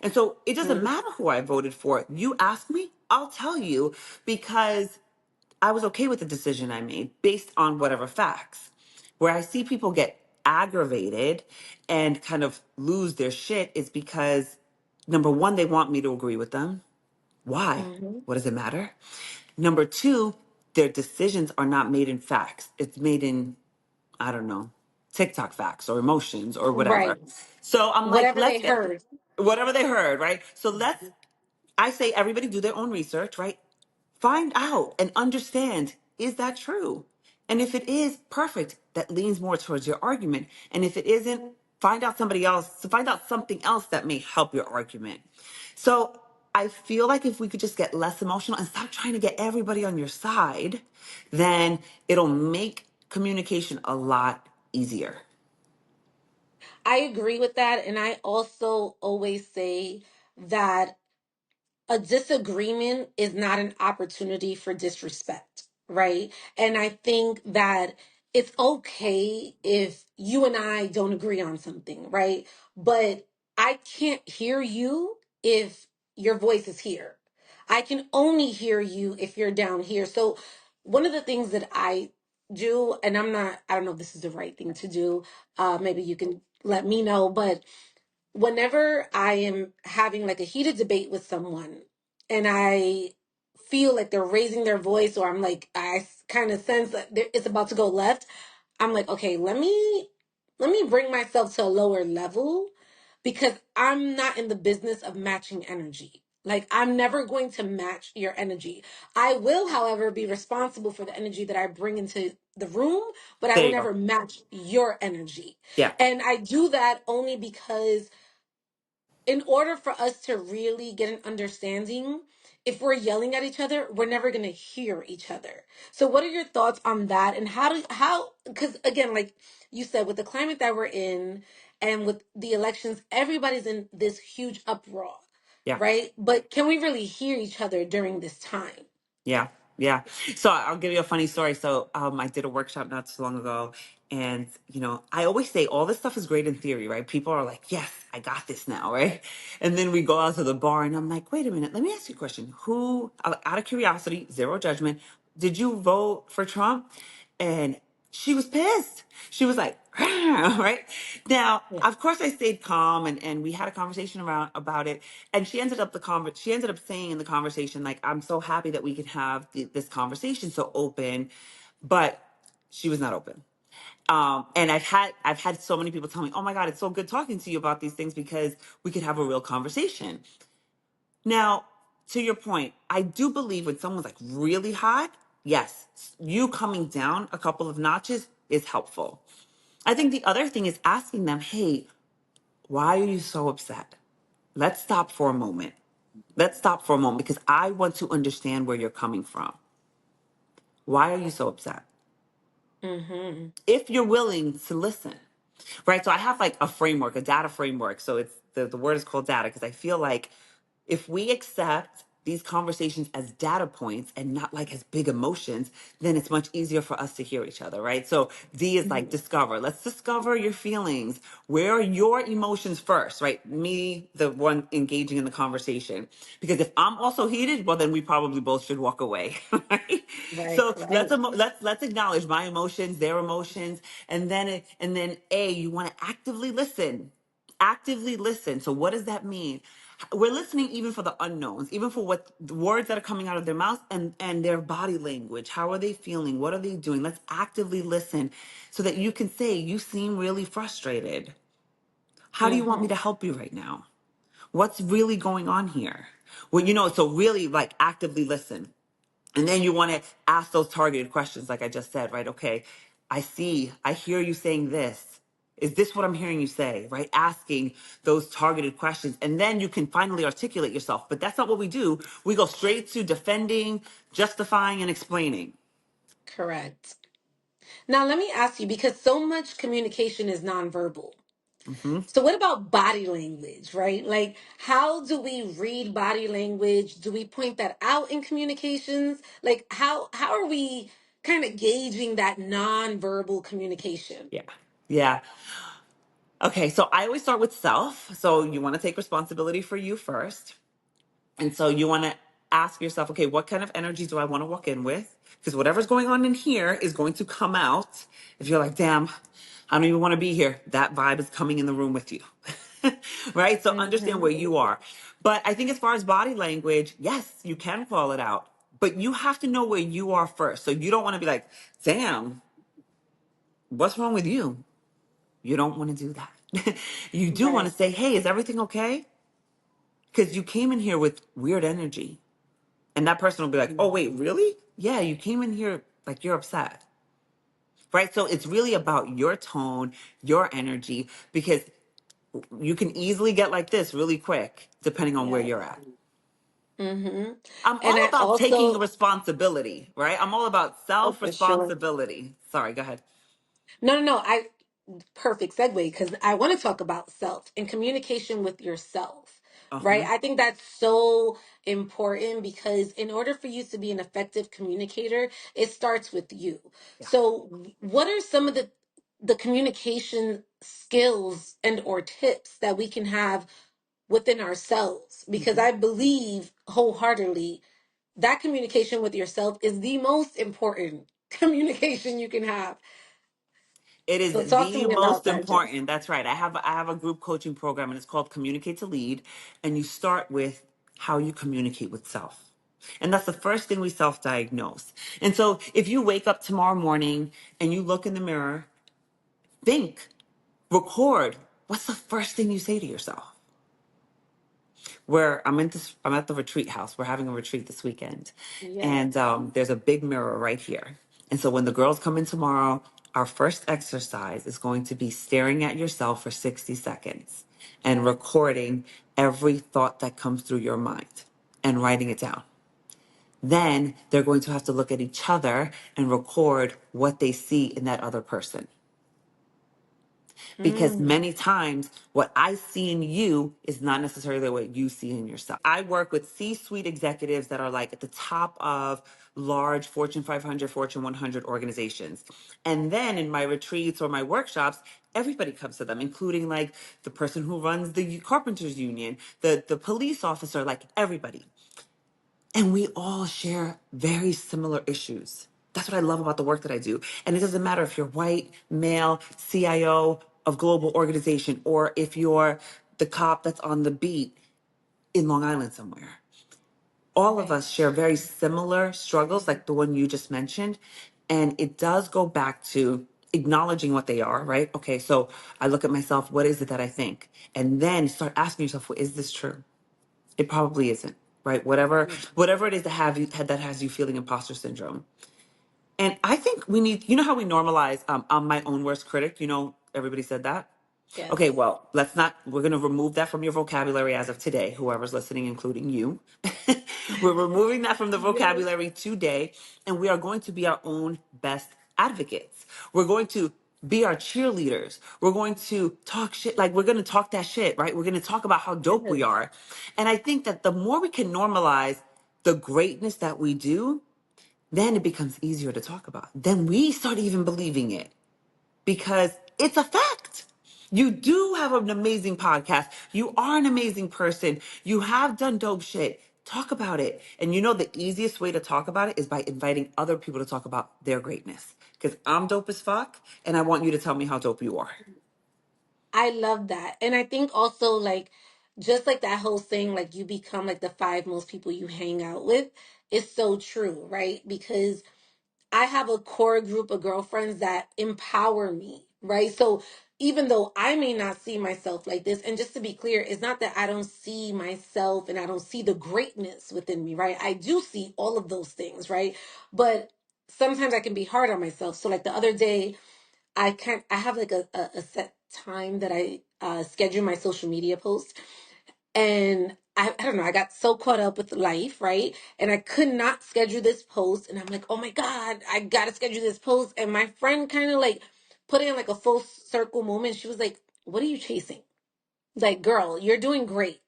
And so it doesn't Mhm. matter who I voted for. You ask me, I'll tell you, because I was okay with the decision I made based on whatever facts. Where I see people get aggravated and kind of lose their shit is because number one, they want me to agree with them. Why? Mhm. What does it matter? Number two, their decisions are not made in facts. It's made in, I don't know, TikTok facts or emotions or whatever. Right. So I'm like, Whatever they heard. whatever they heard, right? So I say everybody do their own research, right? Find out and understand, is that true? And if it is, perfect. That leans more towards your argument. And if it isn't, find out something else that may help your argument. So I feel like if we could just get less emotional and stop trying to get everybody on your side, then it'll make communication a lot easier. I agree with that. And I also always say that a disagreement is not an opportunity for disrespect, right? And I think that it's okay if you and I don't agree on something, right? But I can't hear you if your voice is here. I can only hear you if you're down here. So, one of the things that I do, and I don't know if this is the right thing to do, maybe you can let me know, but whenever I am having like a heated debate with someone and I feel like they're raising their voice, or I'm like, I kind of sense that it's about to go left, I'm like, okay, let me bring myself to a lower level because I'm not in the business of matching energy. Like, I'm never going to match your energy. I will, however, be responsible for the energy that I bring into the room, but I There will you go. never match your energy. Yeah. And I do that only because in order for us to really get an understanding, if we're yelling at each other, we're never going to hear each other. So what are your thoughts on that? And because again, like you said, with the climate that we're in and with the elections, everybody's in this huge uproar, Yeah. right? But can we really hear each other during this time? Yeah, yeah. So I'll give you a funny story. So I did a workshop not too long ago, and I always say all this stuff is great in theory, right? People are like, "Yes, I got this now," right? And then we go out to the bar, and I'm like, "Wait a minute, let me ask you a question. Who, out of curiosity, zero judgment, did you vote for Trump?" And she was pissed. She was like, right now, Yeah. of course I stayed calm, and we had a conversation about it. And she ended up saying in the conversation, like, I'm so happy that we can have this conversation so open, but she was not open. And I've had so many people tell me, oh my God, it's so good talking to you about these things because we could have a real conversation. Now, to your point, I do believe when someone's like really hot, yes, you coming down a couple of notches is helpful. I think the other thing is asking them, hey, why are you so upset? Let's stop for a moment. Let's stop for a moment because I want to understand where you're coming from. Why are you so upset? Mm-hmm. If you're willing to listen, right? So I have like a framework, a data framework. So it's the word is called data because I feel like if we accept these conversations as data points and not like as big emotions, then it's much easier for us to hear each other, right? So D is like discover. Let's discover your feelings. Where are your emotions first, right? Me, the one engaging in the conversation. Because if I'm also heated, well, then we probably both should walk away, right? Right, So right. let's acknowledge my emotions, their emotions, and then A, you want to actively listen. Actively listen. So what does that mean? We're listening even for the unknowns, even for what the words that are coming out of their mouth and their body language. How are they feeling? What are they doing? Let's actively listen so that you can say, you seem really frustrated. How do you want me to help you right now? What's really going on here? Well, so really like actively listen. And then you want to ask those targeted questions, like I just said, right? Okay, I hear you saying this. Is this what I'm hearing you say, right? Asking those targeted questions. And then you can finally articulate yourself. But that's not what we do. We go straight to defending, justifying, and explaining. Correct. Now, let me ask you, because so much communication is nonverbal. Hmm. So what about body language, right? Like, how do we read body language? Do we point that out in communications? Like, how are we kind of gauging that nonverbal communication? Yeah. Yeah. Okay. So I always start with self. So you want to take responsibility for you first. And so you want to ask yourself, okay, what kind of energy do I want to walk in with? Because whatever's going on in here is going to come out. If you're like, damn, I don't even want to be here, that vibe is coming in the room with you. Right? So understand Hmm. where you are. But I think as far as body language, yes, you can call it out. But you have to know where you are first. So you don't want to be like, damn, what's wrong with you? You don't want to do that. You do want Right, to say, hey, is everything okay? Because you came in here with weird energy. And that person will be like, oh, wait, really? Yeah, you came in here like you're upset. Right. So it's really about your tone, your energy, because you can easily get like this really quick, depending on where yes. you're at. Hmm. I'm And all I about taking also, responsibility, right? I'm all about oh, self for sure. responsibility. Sorry, go ahead. No, no, no. Perfect segue, because I want to talk about self and communication with yourself, Uh right? huh. I think that's so important, because in order for you to be an effective communicator, it starts with you. Yeah. So, what are some of the communication skills and or tips that we can have within ourselves? Because Hmm. I believe wholeheartedly that communication with yourself is the most important communication you can have. It is So talk to the me about most that, Jess. important. That's right. I have a group coaching program and it's called Communicate to Lead. And you start with how you communicate with self. And that's the first thing we self-diagnose. And so if you wake up tomorrow morning and you look in the mirror, think, record, what's the first thing you say to yourself? Where I'm at the retreat house. We're having a retreat this weekend, and Yes. there's a big mirror right here. And so when the girls come in tomorrow, our first exercise is going to be staring at yourself for 60 seconds and recording every thought that comes through your mind and writing it down. Then they're going to have to look at each other and record what they see in that other person, because Mm, many times what I see in you is not necessarily what you see in yourself. I work with C-suite executives that are like at the top of large Fortune 500, Fortune 100 organizations. And then in my retreats or my workshops, everybody comes to them, including like the person who runs the carpenters union, the police officer, like everybody. And we all share very similar issues. That's what I love about the work that I do. And it doesn't matter if you're white, male, CIO of global organization, or if you're the cop that's on the beat in Long Island somewhere. All of right. us share very similar struggles, like the one you just mentioned. And it does go back to acknowledging what they are, right? Okay, so I look at myself, what is it that I think? And then start asking yourself, well, is this true? It probably isn't, right? Whatever it is that that has you feeling imposter syndrome. And I think we need, how we normalize, I'm my own worst critic. Everybody said that. Okay, Yes. well, we're going to remove that from your vocabulary as of today, whoever's listening, including you. We're removing that from the Yes. vocabulary today, and we are going to be our own best advocates. We're going to be our cheerleaders. We're going to talk shit, like we're going to talk that shit, right? We're going to talk about how dope we Yes. are. And I think that the more we can normalize the greatness that we do, then it becomes easier to talk about. Then we start even believing it because it's a fact. You do have an amazing podcast. You are an amazing person. You have done dope shit. Talk about it. And the easiest way to talk about it is by inviting other people to talk about their greatness. Because I'm dope as fuck, and I want you to tell me how dope you are. I love that. And I think also, like, just like that whole saying, like you become like the five most people you hang out with, is so true, right? Because I have a core group of girlfriends that empower me, right? So even though I may not see myself like this, and just to be clear, it's not that I don't see myself and I don't see the greatness within me, right? I do see all of those things, right? But sometimes I can be hard on myself. So like the other day, I have like a set time that I schedule my social media posts. And I don't know, I got so caught up with life, right? And I could not schedule this post. And I'm like, oh my God, I gotta schedule this post. And my friend kind of like put in like a full circle moment. She was like, what are you chasing? Like, girl, you're doing great.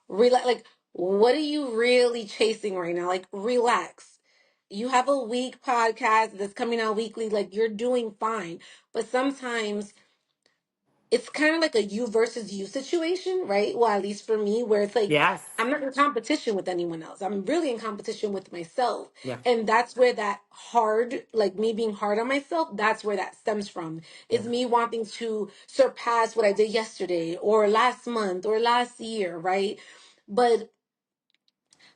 Relax. Like, what are you really chasing right now? Like, relax. You have a week podcast that's coming out weekly. Like, you're doing fine. But sometimes it's kind of like a you versus you situation, right? Well, at least for me, where it's like Yes. I'm not in competition with anyone else. I'm really in competition with myself. Yeah. And that's where that hard, like me being hard on myself, that's where that stems from. Yeah. Is me wanting to surpass what I did yesterday or last month or last year, right? But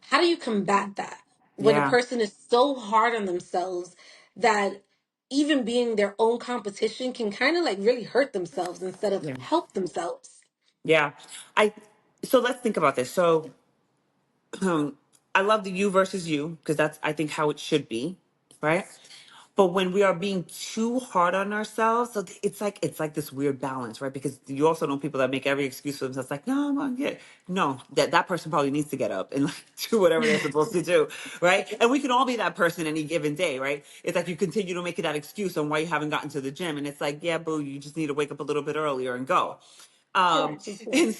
how do you combat that when a Yeah. person is so hard on themselves that even being their own competition can kind of like really hurt themselves instead of Yeah. help themselves? Yeah. I so let's think about this. So I love the you versus you because that's I think how it should be, right? But when we are being too hard on ourselves, so it's like this weird balance, right? Because you also know people that make every excuse for themselves, like, no, I'm gonna get no, that person probably needs to get up and like do whatever they're supposed to do, right? And we can all be that person any given day, right? It's like you continue to make it that excuse on why you haven't gotten to the gym, and it's like, yeah, boo, you just need to wake up a little bit earlier and go. Um, Correct, of and course.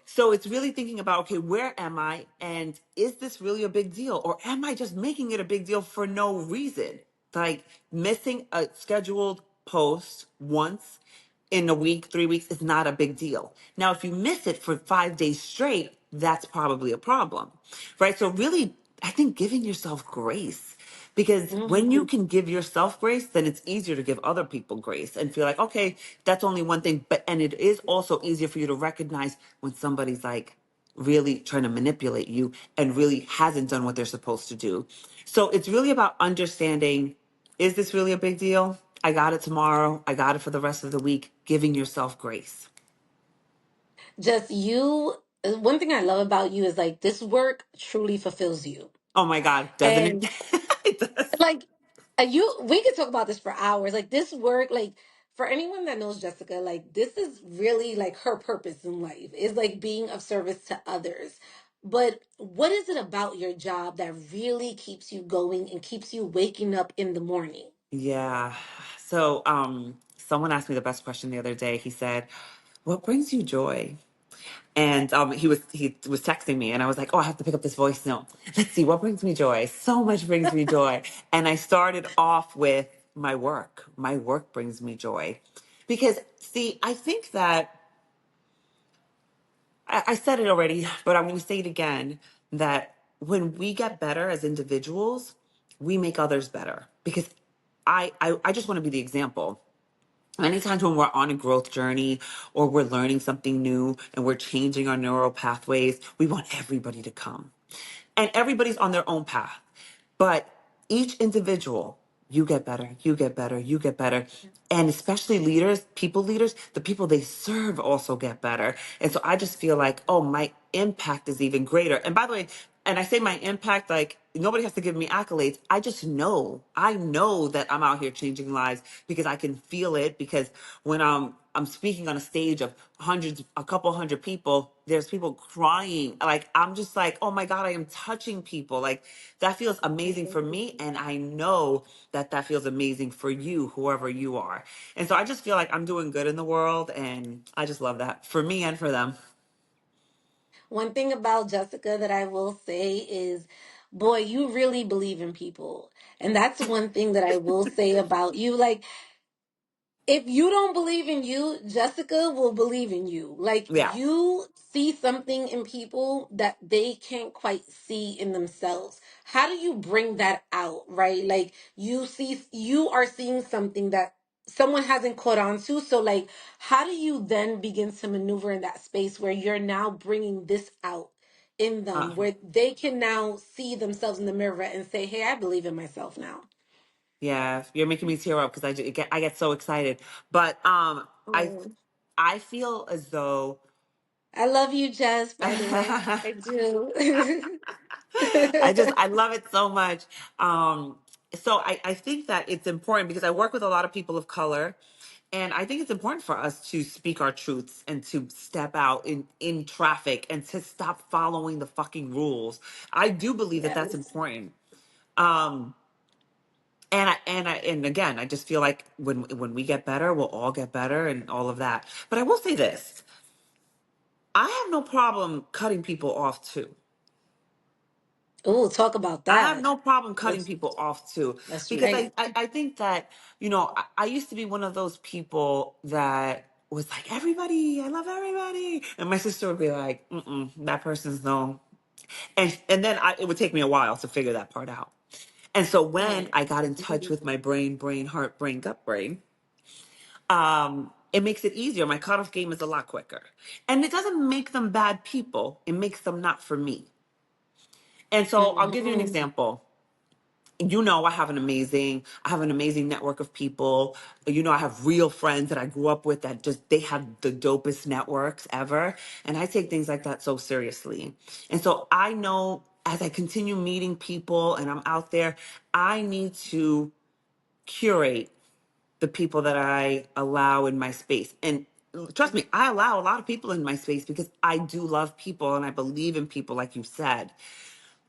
so it's really thinking about, okay, where am I? And is this really a big deal? Or am I just making it a big deal for no reason? Like missing a scheduled post once in a week, 3 weeks is not a big deal. Now, if you miss it for 5 days straight, that's probably a problem, right? So really, I think giving yourself grace, because when you Mhm. can give yourself grace, then it's easier to give other people grace and feel like, okay, that's only one thing. But, and it is also easier for you to recognize when somebody's like really trying to manipulate you and really hasn't done what they're supposed to do. So it's really about understanding, is this really a big deal? I got it tomorrow. I got it for the rest of the week. Giving yourself grace. Just you, one thing I love about you is like this work truly fulfills you. Oh my God, doesn't it? And It does. like we could talk about this for hours. Like this work, like for anyone that knows Jessica, like this is really like her purpose in life is like being of service to others. But what is it about your job that really keeps you going and keeps you waking up in the morning? Yeah. So, someone asked me the best question the other day. He said, "What brings you joy?" And he was texting me, and I was like, "Oh, I have to pick up this voice note. Let's see what brings me joy. So much brings me joy." And I started off with my work. My work brings me joy, because see, I think that I said it already, but I'm going to say it again, that when we get better as individuals, we make others better. Because I just want to be the example. Many times when we're on a growth journey or we're learning something new and we're changing our neural pathways, we want everybody to come. And everybody's on their own path. But each individual, you get better, you get better, you get better. And especially leaders, people leaders, the people they serve also get better. And so I just feel like, oh, my impact is even greater. And by the way, and I say my impact, like nobody has to give me accolades. I know that I'm out here changing lives because I can feel it. Because when I'm speaking on a stage of hundreds, a couple hundred people, there's people crying. Like I'm just like, oh my God, I am touching people. Like that feels amazing for me, and I know that that feels amazing for you, whoever you are. And so I just feel like I'm doing good in the world, and I just love that for me and for them. One thing about Jessica that I will say is, boy, you really believe in people. And that's one thing that I will say about you. Like, if you don't believe in you, Jessica will believe in you. Like, Yeah. you see something in people that they can't quite see in themselves. How do you bring that out, right? Like, you are seeing something that someone hasn't caught on to. So like, how do you then begin to maneuver in that space where you're now bringing this out in Uh, them, where they can now see themselves in the mirror and say, hey, I believe in myself now. yeah, you're making me tear up because I get so excited. But I Oh, I feel as though I love you, Jess, by the way. I I do. I love it so much. Um, I think that it's important because I work with a lot of people of color, and I think it's important for us to speak our truths and to step out in traffic and to stop following the fucking rules. I do believe that that's Yes. important. Um, and again, I just feel like when we get better, we'll all get better and all of that. But I will say this: I have no problem cutting people off too. Oh, talk about I have that. no problem cutting That's, people off too, that's because right. I think that, I used to be one of those people that was like, everybody, I love everybody. And my sister would be like, mm-mm, that person's no. And then it would take me a while to figure that part out. And so when Right. I got in touch with my brain, heart, brain, gut, brain, it makes it easier. My cutoff game is a lot quicker. And it doesn't make them bad people. It makes them not for me. And so I'll give you an Hmm. example. I have an amazing network of people. I have real friends that I grew up with that just, they have the dopest networks ever. And I take things like that so seriously. And so I know as I continue meeting people and I'm out there, I need to curate the people that I allow in my space. And trust me, I allow a lot of people in my space because I do love people and I believe in people, like you said.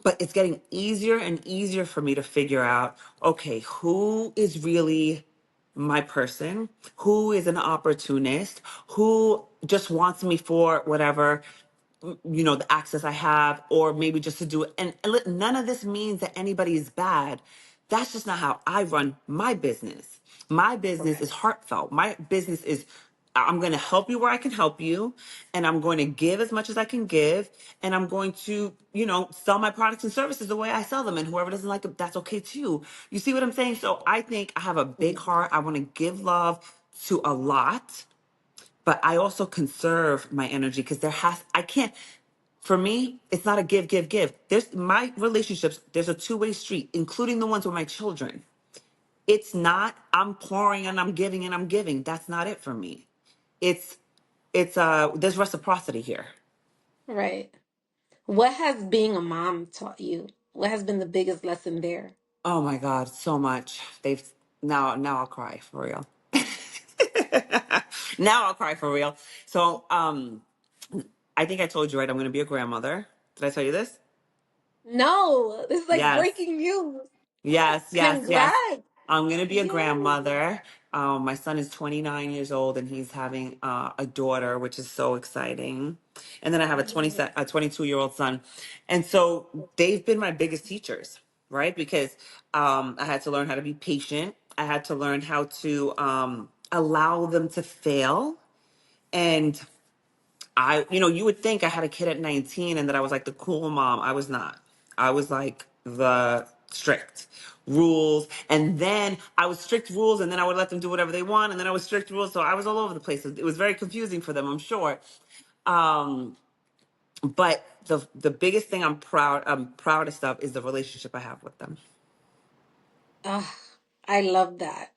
But it's getting easier and easier for me to figure out, okay, who is really my person? Who is an opportunist? Who just wants me for whatever, the access I have, or maybe just to do it. And none of this means that anybody is bad. That's just not how I run my business. My business is Correct. heartfelt. My business is, I'm going to help you where I can help you, and I'm going to give as much as I can give, and I'm going to, sell my products and services the way I sell them. And whoever doesn't like it, that's okay too. You see what I'm saying? So I think I have a big heart. I want to give love to a lot, but I also conserve my energy because I can't, for me, it's not a give, give, give. There's my relationships, there's a two-way street, including the ones with my children. It's not, I'm pouring and I'm giving and I'm giving. That's not it for me. It's, there's reciprocity here. Right. What has being a mom taught you? What has been the biggest lesson there? Oh my God, so much. Now I'll cry for real. Now I'll cry for real. So, I think I told you, right? I'm going to be a grandmother. Did I tell you this? No, this is like Yes. breaking news. Yes. Congrats. I'm going to be a Yes. grandmother. My son is 29 years old and he's having a daughter, which is so exciting. And then I have I love it. a 22-year-old son. And so they've been my biggest teachers, right? Because I had to learn how to be patient. I had to learn how to allow them to fail. And you would think I had a kid at 19 and that I was like the cool mom. I was not. I was like the strict rules. And then I was strict rules and then I would let them do whatever they want. And then I was strict rules. So I was all over the place. It was very confusing for them, I'm sure. Um, but the biggest thing I'm proudest of is the relationship I have with them. Ah, I love that.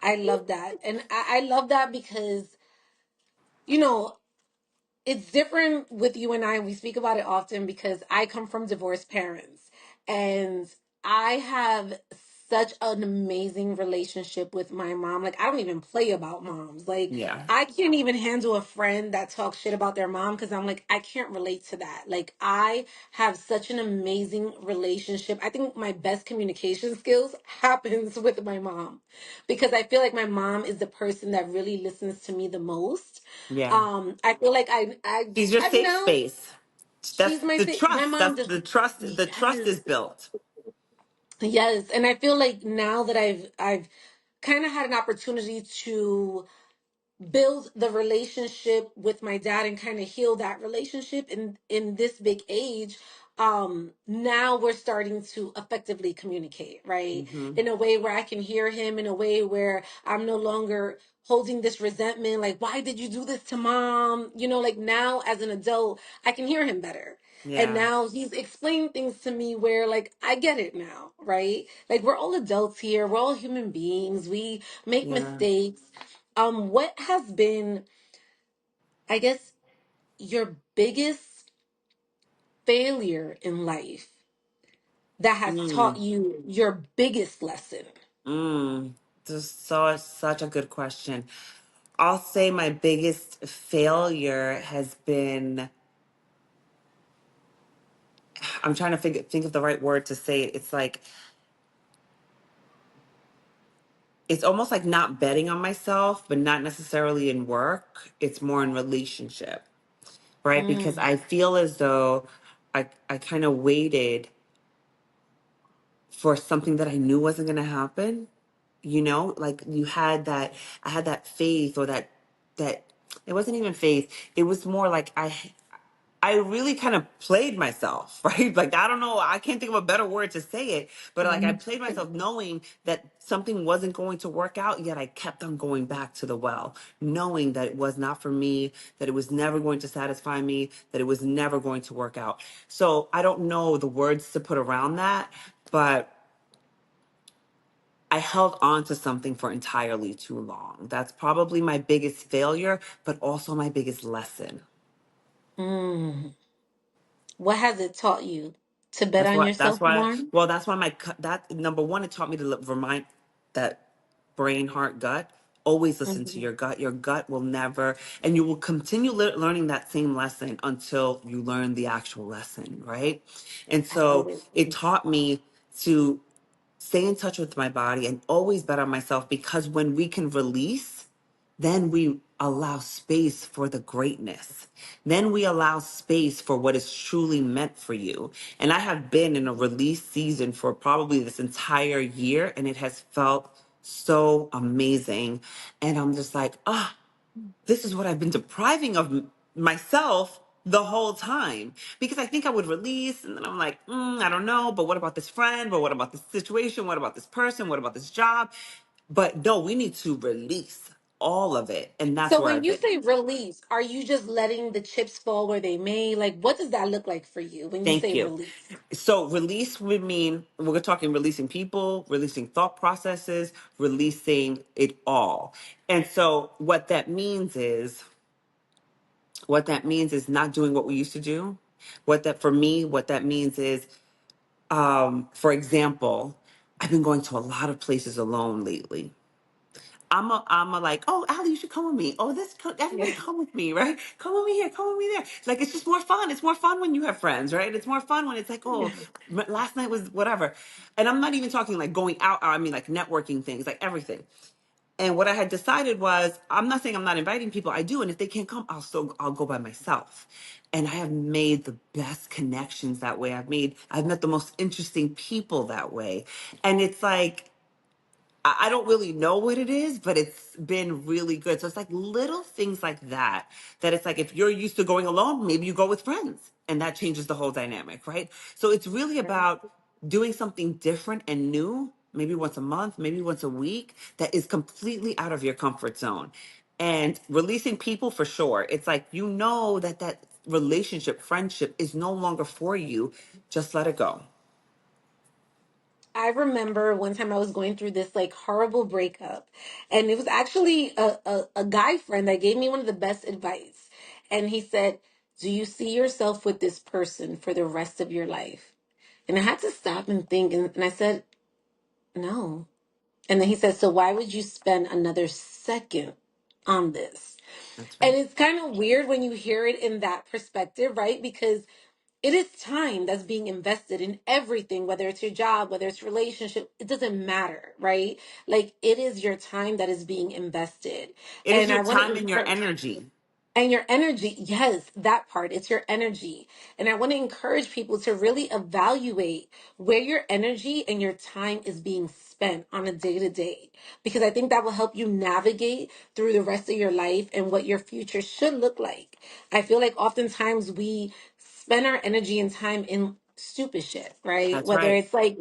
I love that. And I love that because, you know, it's different with you and I. We speak about it often because I come from divorced parents and I have such an amazing relationship with my mom. Like, I don't even play about moms. Like, Yeah. I can't even handle a friend that talks shit about their mom because I'm like, I can't relate to that. Like, I have such an amazing relationship. I think my best communication skills happens with my mom because I feel like my mom is the person that really listens to me the most. Yeah. I feel like She's your I've safe now space. she's my my mom That's just the trust. The trust is yes. built. Yes, and I feel like now that I've kind of had an opportunity to build the relationship with my dad and kind of heal that relationship in this big age, now we're starting to effectively communicate, right? Mm-hmm. In a way where I can hear him, in a way where I'm no longer holding this resentment, like, why did you do this to mom? Like, now as an adult I can hear him better. And Yeah. now he's explained things to me where, like, I get it now, right? Like, we're all adults here, we're all human beings, we make Yeah. mistakes. What has been, I guess, your biggest failure in life that has taught Mm. you your biggest lesson? Mm. This is such a good question. I'll say my biggest failure has been, I'm trying to think of the right word to say it. It's like, it's almost like not betting on myself, but not necessarily in work. It's more in relationship, right? Because Mm, I feel as though I kind of waited for something that I knew wasn't going to happen. Like you had that, I had that faith, or that it wasn't even faith. It was more like I really kind of played myself, right? Like, I don't know, I can't think of a better word to say it, but like I mm, played myself knowing that something wasn't going to work out, yet I kept on going back to the well, knowing that it was not for me, that it was never going to satisfy me, that it was never going to work out. So I don't know the words to put around that, but I held on to something for entirely too long. That's probably my biggest failure, but also my biggest lesson. mm. What has it taught you? To bet That's on why. That's yourself why. more? Well, that's why that number one, it taught me to remind that brain, heart, gut. Always listen to Mhm. your gut. Your gut will never, and you will continue learning that same lesson until you learn the actual lesson, right? And so it Absolutely. taught me to stay in touch with my body and always bet on myself, because when we can release, then we allow space for the greatness. Then we allow space for what is truly meant for you. And I have been in a release season for probably this entire year, and it has felt so amazing. And I'm just like, this is what I've been depriving of myself the whole time, because I think I would release, and then I'm like, I don't know, but what about this friend? But what about this situation? What about this person? What about this job? But no, we need to release all of it, and that's So where when I've you been. say release, are you just letting the chips fall where they may? Like, what does that look like for you when you Thank say you. release? So release would mean, we're talking releasing people, releasing thought processes, releasing it all. And so what that means is not doing what we used to do. What that means is, for example, I've been going to a lot of places alone lately. I'm a like, oh, Allie, you should come with me. Oh, everybody Yeah. come with me, right? Come with me here, come with me there. Like, it's just more fun. It's more fun when you have friends, right? It's more fun when it's like, oh, last night was whatever. And I'm not even talking like going out. I mean, like networking things, like everything. And what I had decided was, I'm not saying I'm not inviting people. I do, and if they can't come, I'll go by myself. And I have made the best connections that way. I've met the most interesting people that way. And it's like, I don't really know what it is, but it's been really good. So it's like little things like that, that it's like, if you're used to going alone, maybe you go with friends, and that changes the whole dynamic, right? So it's really about doing something different and new, maybe once a month, maybe once a week, that is completely out of your comfort zone. And releasing people, for sure. It's like, that relationship, friendship is no longer for you. Just let it go. I remember one time I was going through this like horrible breakup, and it was actually a guy friend that gave me one of the best advice. And he said, do you see yourself with this person for the rest of your life? And I had to stop and think, and I said, no. And then he said, so why would you spend another second on this? That's And right. it's kind of weird when you hear it in that perspective, right? Because it is time that's being invested in everything, whether it's your job, whether it's relationship, it doesn't matter, right? Like, it is your time that is being invested. It is And your I want to time and your encourage, energy. And your energy, yes, that part, it's your energy. And I want to encourage people to really evaluate where your energy and your time is being spent on a day to day, because I think that will help you navigate through the rest of your life and what your future should look like. I feel like oftentimes we spend our energy and time in stupid shit, right? That's Whether right. it's like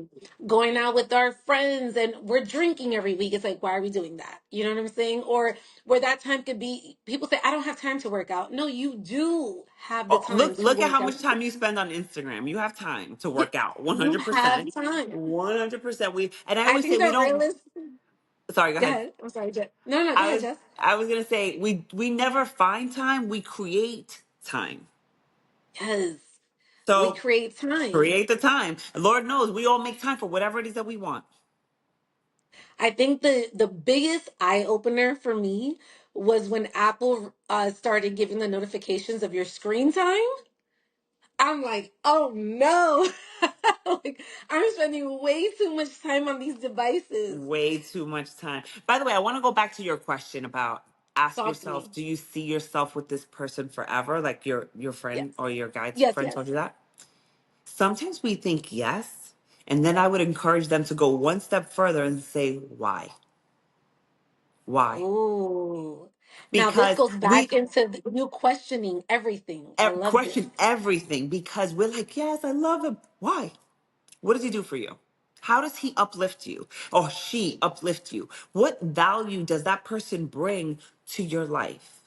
going out with our friends and we're drinking every week. It's like, why are we doing that? You know what I'm saying? Or where that time could be, people say, I don't have time to work out. No, you do have the Oh, time look, to look at how work out. much time you spend on Instagram. You have time to Yeah, work out. you have 100%. time. 100%. And I I always say think we the don't, realist, sorry, go go ahead. ahead. I'm sorry, Jess. No, no, go I ahead, was Jess. I was going to say we never find time, we create time. Yes, we So create time. create the time. And Lord knows we all make time for whatever it is that we want. I think the biggest eye opener for me was when Apple started giving the notifications of your screen time. I'm like, oh no. Like, I'm spending way too much time on these devices. Way too much time. By the way, I want to go back to your question about ask Talk to yourself, me. do you see yourself with this person forever? Like your Yes. friend or your guide's Yes, friend yes. told you that? Sometimes we think yes, and then I would encourage them to go one step further and say why? Why? Ooh. Now this Because goes we back into you questioning everything. I love this. question everything because we're like, yes, I love him. Why? What does he do for you? How does he uplift you or she uplift you? What value does that person bring to your life?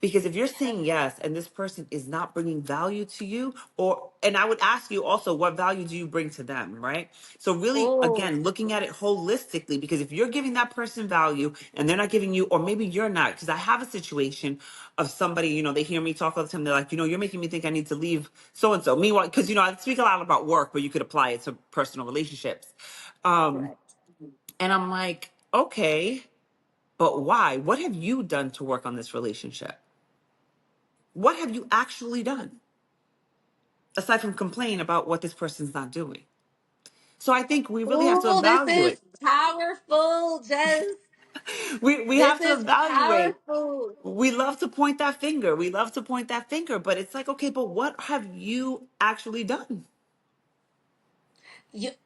Because if you're saying yes and this person is not bringing value to you, or, and I would ask you also, what value do you bring to them, right? So, really, Oh, again, looking at it holistically, because if you're giving that person value and they're not giving you, or maybe you're not, because I have a situation of somebody, they hear me talk all the time. They're like, you're making me think I need to leave so and so. Meanwhile, because, I speak a lot about work, but you could apply it to personal relationships. Um, correct. and I'm like, okay, but why? What have you done to work on this relationship? What have you actually done aside from complain about what this person's not doing? So I think we really have to Oh, this is evaluate. powerful, Jess. We This have to is evaluate. powerful. We love to point that finger. We love to point that finger, but it's like, okay, but what have you actually done?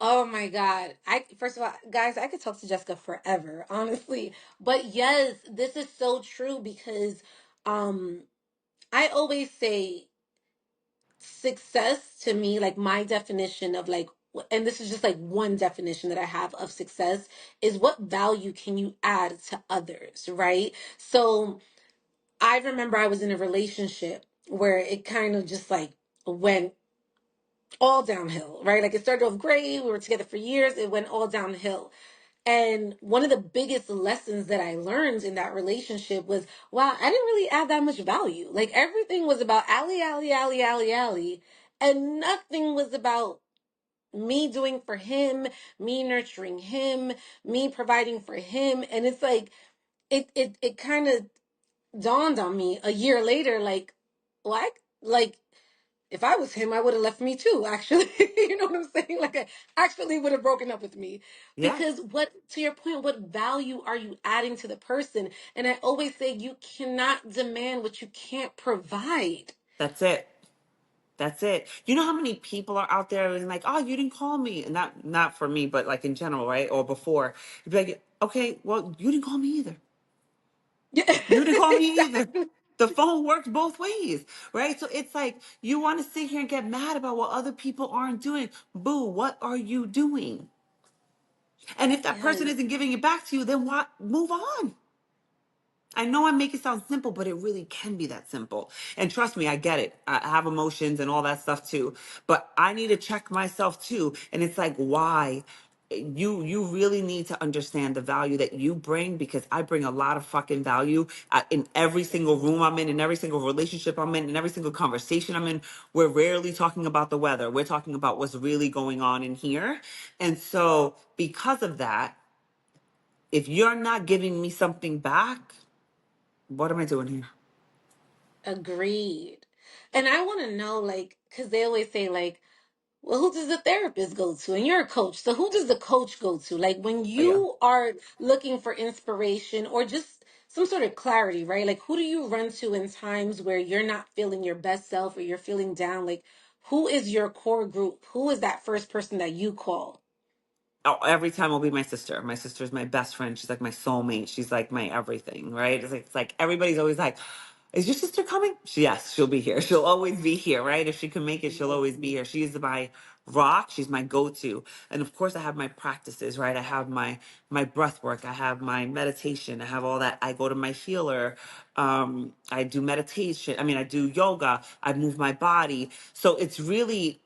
Oh my God. I first of all, guys, I could talk to Jessica forever, honestly. But yes, this is so true because um I always say success to me, like my definition of like, and this is just like one definition that I have of success, is what value can you add to others, right? So I remember I was in a relationship where it kind of just like went all downhill, right? Like it started off great. We were together for years. It went all downhill. And one of the biggest lessons that I learned in that relationship was, wow, I didn't really add that much value. Like everything was about Allie, Allie, Allie, Allie, Allie. And nothing was about me doing for him, me nurturing him, me providing for him. And it's like, it kind of dawned on me a year later, like, what? Like, if I was him, I would have left me too, actually. You know what I'm saying? Like, I actually would have broken up with me. Yeah, Because what, to your point, what value are you adding to the person? And I always say you cannot demand what you can't provide. that's it. That's it. You know how many people are out there and like, oh, you didn't call me, and not for me, but like in general, right? Or before, you'd be like, okay, well, you didn't call me either. Yeah, You didn't call me either. exactly. The phone works both ways, right? So it's like you want to sit here and get mad about what other people aren't doing. Boo, what are you doing? And if that person Yes. isn't giving it back to you, then what? Move on. I know I make it sound simple, but it really can be that simple. And trust me, I get it. I have emotions and all that stuff too. But I need to check myself too. And it's like, why? You really need to understand the value that you bring, because I bring a lot of fucking value in every single room I'm in every single relationship I'm in every single conversation I'm in. We're rarely talking about the weather. We're talking about what's really going on in here. And so because of that, if you're not giving me something back, what am I doing here? Agreed. And I want to know, like, because they always say, like, well, who does the therapist go to? And you're a coach. So who does the coach go to? Like when Oh, yeah. you are looking for inspiration or just some sort of clarity, right? Like, who do you run to in times where you're not feeling your best self or you're feeling down? Like, who is your core group? Who is that first person that you call? Oh, every time will be my sister. My sister is my best friend. She's like my soulmate. She's like my everything, right? It's like everybody's always like, "Is your sister coming?" Yes, she'll be here. She'll always be here, right? If she can make it, she'll always be here. She is my rock. She's my go-to. And of course, I have my practices, right? I have my breath work. I have my meditation. I have all that. I go to my healer. I do meditation. I mean, I do yoga. I move my body. So it's really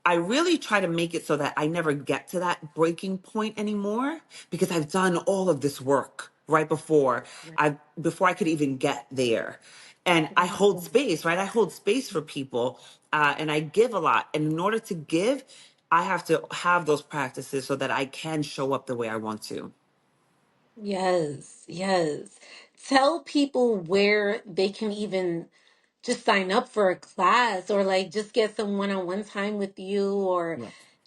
I really try to make it so that I never get to that breaking point anymore because I've done all of this work right before I could even get there. And I hold space, right? I hold space for people, and I give a lot. And in order to give, I have to have those practices so that I can show up the way I want to. Yes, yes. Tell people where they can even just sign up for a class or like just get some one-on-one time with you or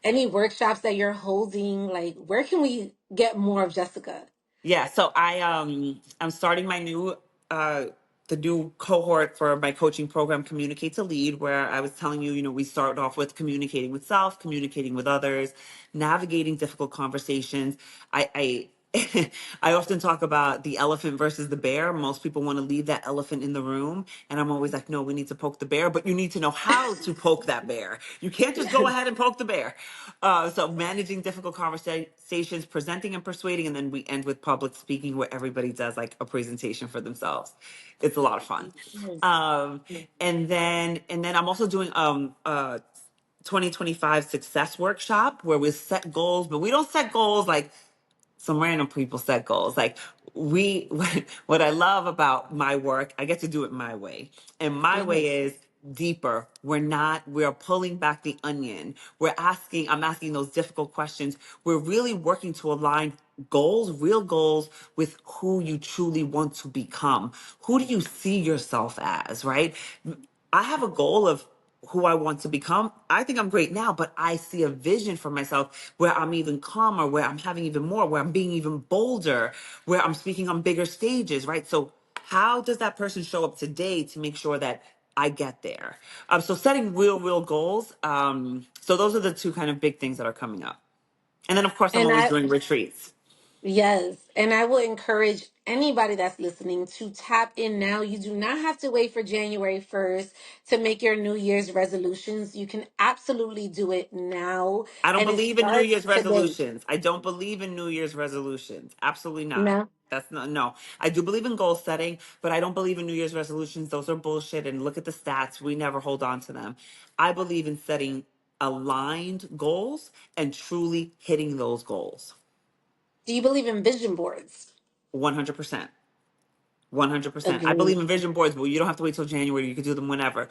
any workshops that you're holding. Like, where can we get more of Jessica? Yeah, so I'm starting my new uh the new cohort for my coaching program, Communicate to Lead, where I was telling you, we start off with communicating with self, communicating with others, navigating difficult conversations. I I often talk about the elephant versus the bear. Most people want to leave that elephant in the room, and I'm always like, no, we need to poke the bear, but you need to know how to poke that bear. You can't just go ahead and poke the bear. So managing difficult conversations, presenting and persuading, and then we end with public speaking, where everybody does like a presentation for themselves. It's a lot of fun. Um, and then I'm also doing 2025 success workshop where we set goals, but we don't set goals like some random people set goals. Like we, what I love about my work, I get to do it my way. And my Mhm. way is deeper. We're pulling back the onion. I'm asking those difficult questions. We're really working to align goals, real goals, with who you truly want to become. Who do you see yourself as, right? I have a goal of who I want to become. I think I'm great now, but I see a vision for myself where I'm even calmer, where I'm having even more, where I'm being even bolder, where I'm speaking on bigger stages, right? So, how does that person show up today to make sure that I get there? So, setting real goals. So, those are the two kind of big things that are coming up. And then, of course, I'm And always I, doing retreats. yes, and I will encourage anybody that's listening to tap in now. You do not have to wait for January 1st to make your New Year's resolutions. You can absolutely do it now, I don't and it believe in New starts Year's today. resolutions. I don't believe in New Year's resolutions. Absolutely not. No. That's not, no. I do believe in goal setting, but I don't believe in New Year's resolutions. Those are bullshit. And look at the stats. We never hold on to them. I believe in setting aligned goals and truly hitting those goals. Do you believe in vision boards? 100%. 100%. I Agreed. believe in vision boards, but you don't have to wait till January. You could do them whenever.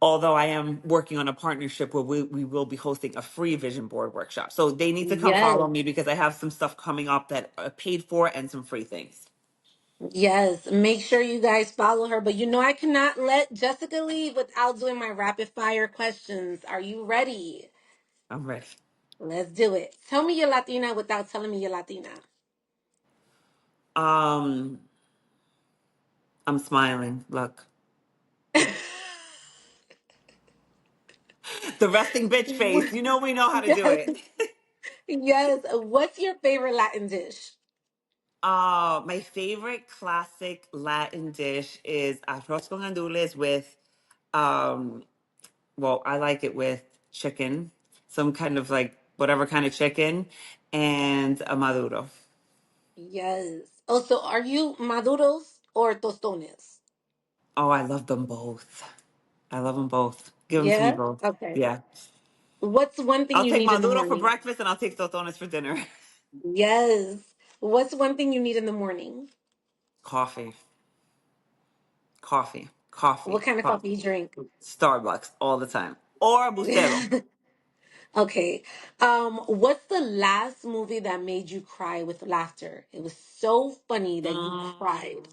Although I am working on a partnership where we will be hosting a free vision board workshop. So they need to come Yes. follow me because I have some stuff coming up that are paid for and some free things. Yes. Make sure you guys follow her. But I cannot let Jessica leave without doing my rapid fire questions. Are you ready? I'm ready. Let's do it. Tell me you're Latina without telling me you're Latina. Um, I'm smiling. Look, the resting bitch face. You know we know how to do Yes. it. Yes. What's your favorite Latin dish? My favorite classic Latin dish is arroz con gandules with, um, well, I like it with chicken, some kind of like whatever kind of chicken, and a maduro. Yes. Oh, so are you maduros or tostones? Oh, I love them both. I love them both. Give them to me Yeah. both. Okay. Yeah. What's one thing I'll you take need in the maduro for morning? breakfast and I'll take tostones for dinner. Yes. What's one thing you need in the morning? Coffee, coffee, What coffee, kind of coffee coffee. you drink? Starbucks all the time. Or Bustelo. Okay. What's the last movie that made you cry with laughter? It was so funny that you cried. Mm,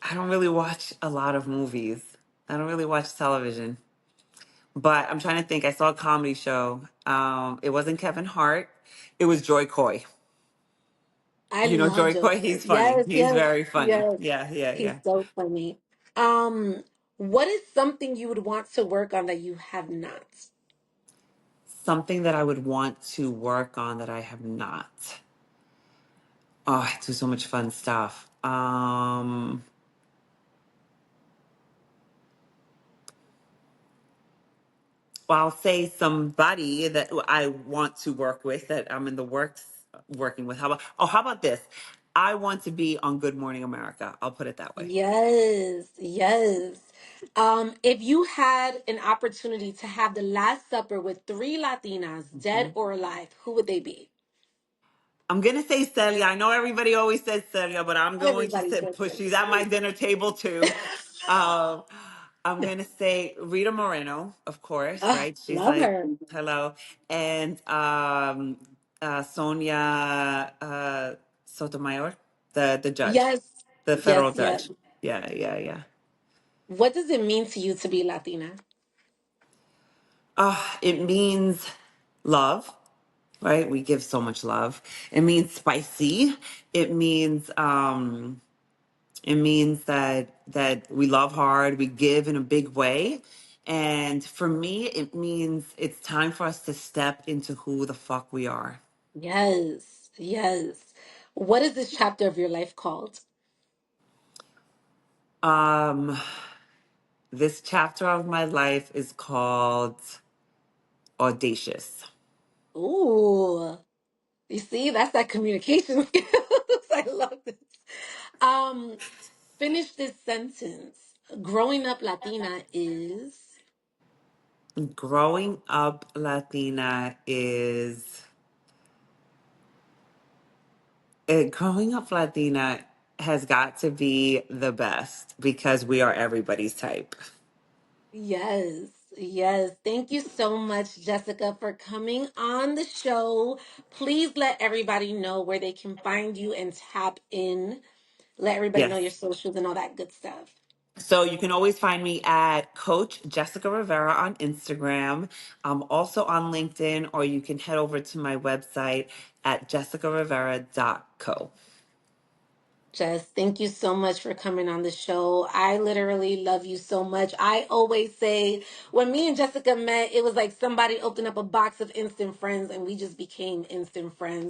I don't really watch a lot of movies. I don't really watch television. But I'm trying to think. I saw a comedy show. It wasn't Kevin Hart. It was Joy Coy. I You know, love Joey Joe Coy, Coy. he's funny. Yes, He's yes, very funny. yes. Yeah, yeah, He's yeah. so funny. Um, what is something you would want to work on that you have not? Something that I would want to work on that I have not. Oh, I do so much fun stuff. Well, I'll say somebody that I want to work with that I'm in the works working with. How about this? I want to be on Good Morning America. I'll put it that way. Yes, yes. If you had an opportunity to have the Last Supper with three Latinas, dead Mhm. or alive, who would they be? I'm gonna say Celia. I know everybody always says Celia, but I'm going to Everybody say says push. She's at my dinner table too. Um, I'm gonna say Rita Moreno, of course, Ah, right? She's love like her. hello, and Sonia Sotomayor, the judge, Yes, the yes, federal yes. judge. Yeah, yeah, yeah. What does it mean to you to be Latina? It means love, right? We give so much love. It means spicy. It means that we love hard, we give in a big way. And for me, it means it's time for us to step into who the fuck we are. Yes, yes. What is this chapter of your life called? Um, this chapter of my life is called Audacious. Ooh, you see, that's that communication skills. I love this. Um, Finish this sentence. Growing up Latina is Growing up Latina is growing up Latina has got to be the best because we are everybody's type. yes, yes. Thank you so much, Jessica, for coming on the show. Please let everybody know where they can find you and tap in. Let everybody know your Yes. socials and all that good stuff. So you can always find me at Coach Jessica Rivera on Instagram. I'm also on LinkedIn, or you can head over to my website at jessicarivera.co. Jess, thank you so much for coming on the show. I literally love you so much. I always say when me and Jessica met, it was like somebody opened up a box of instant friends and we just became instant friends.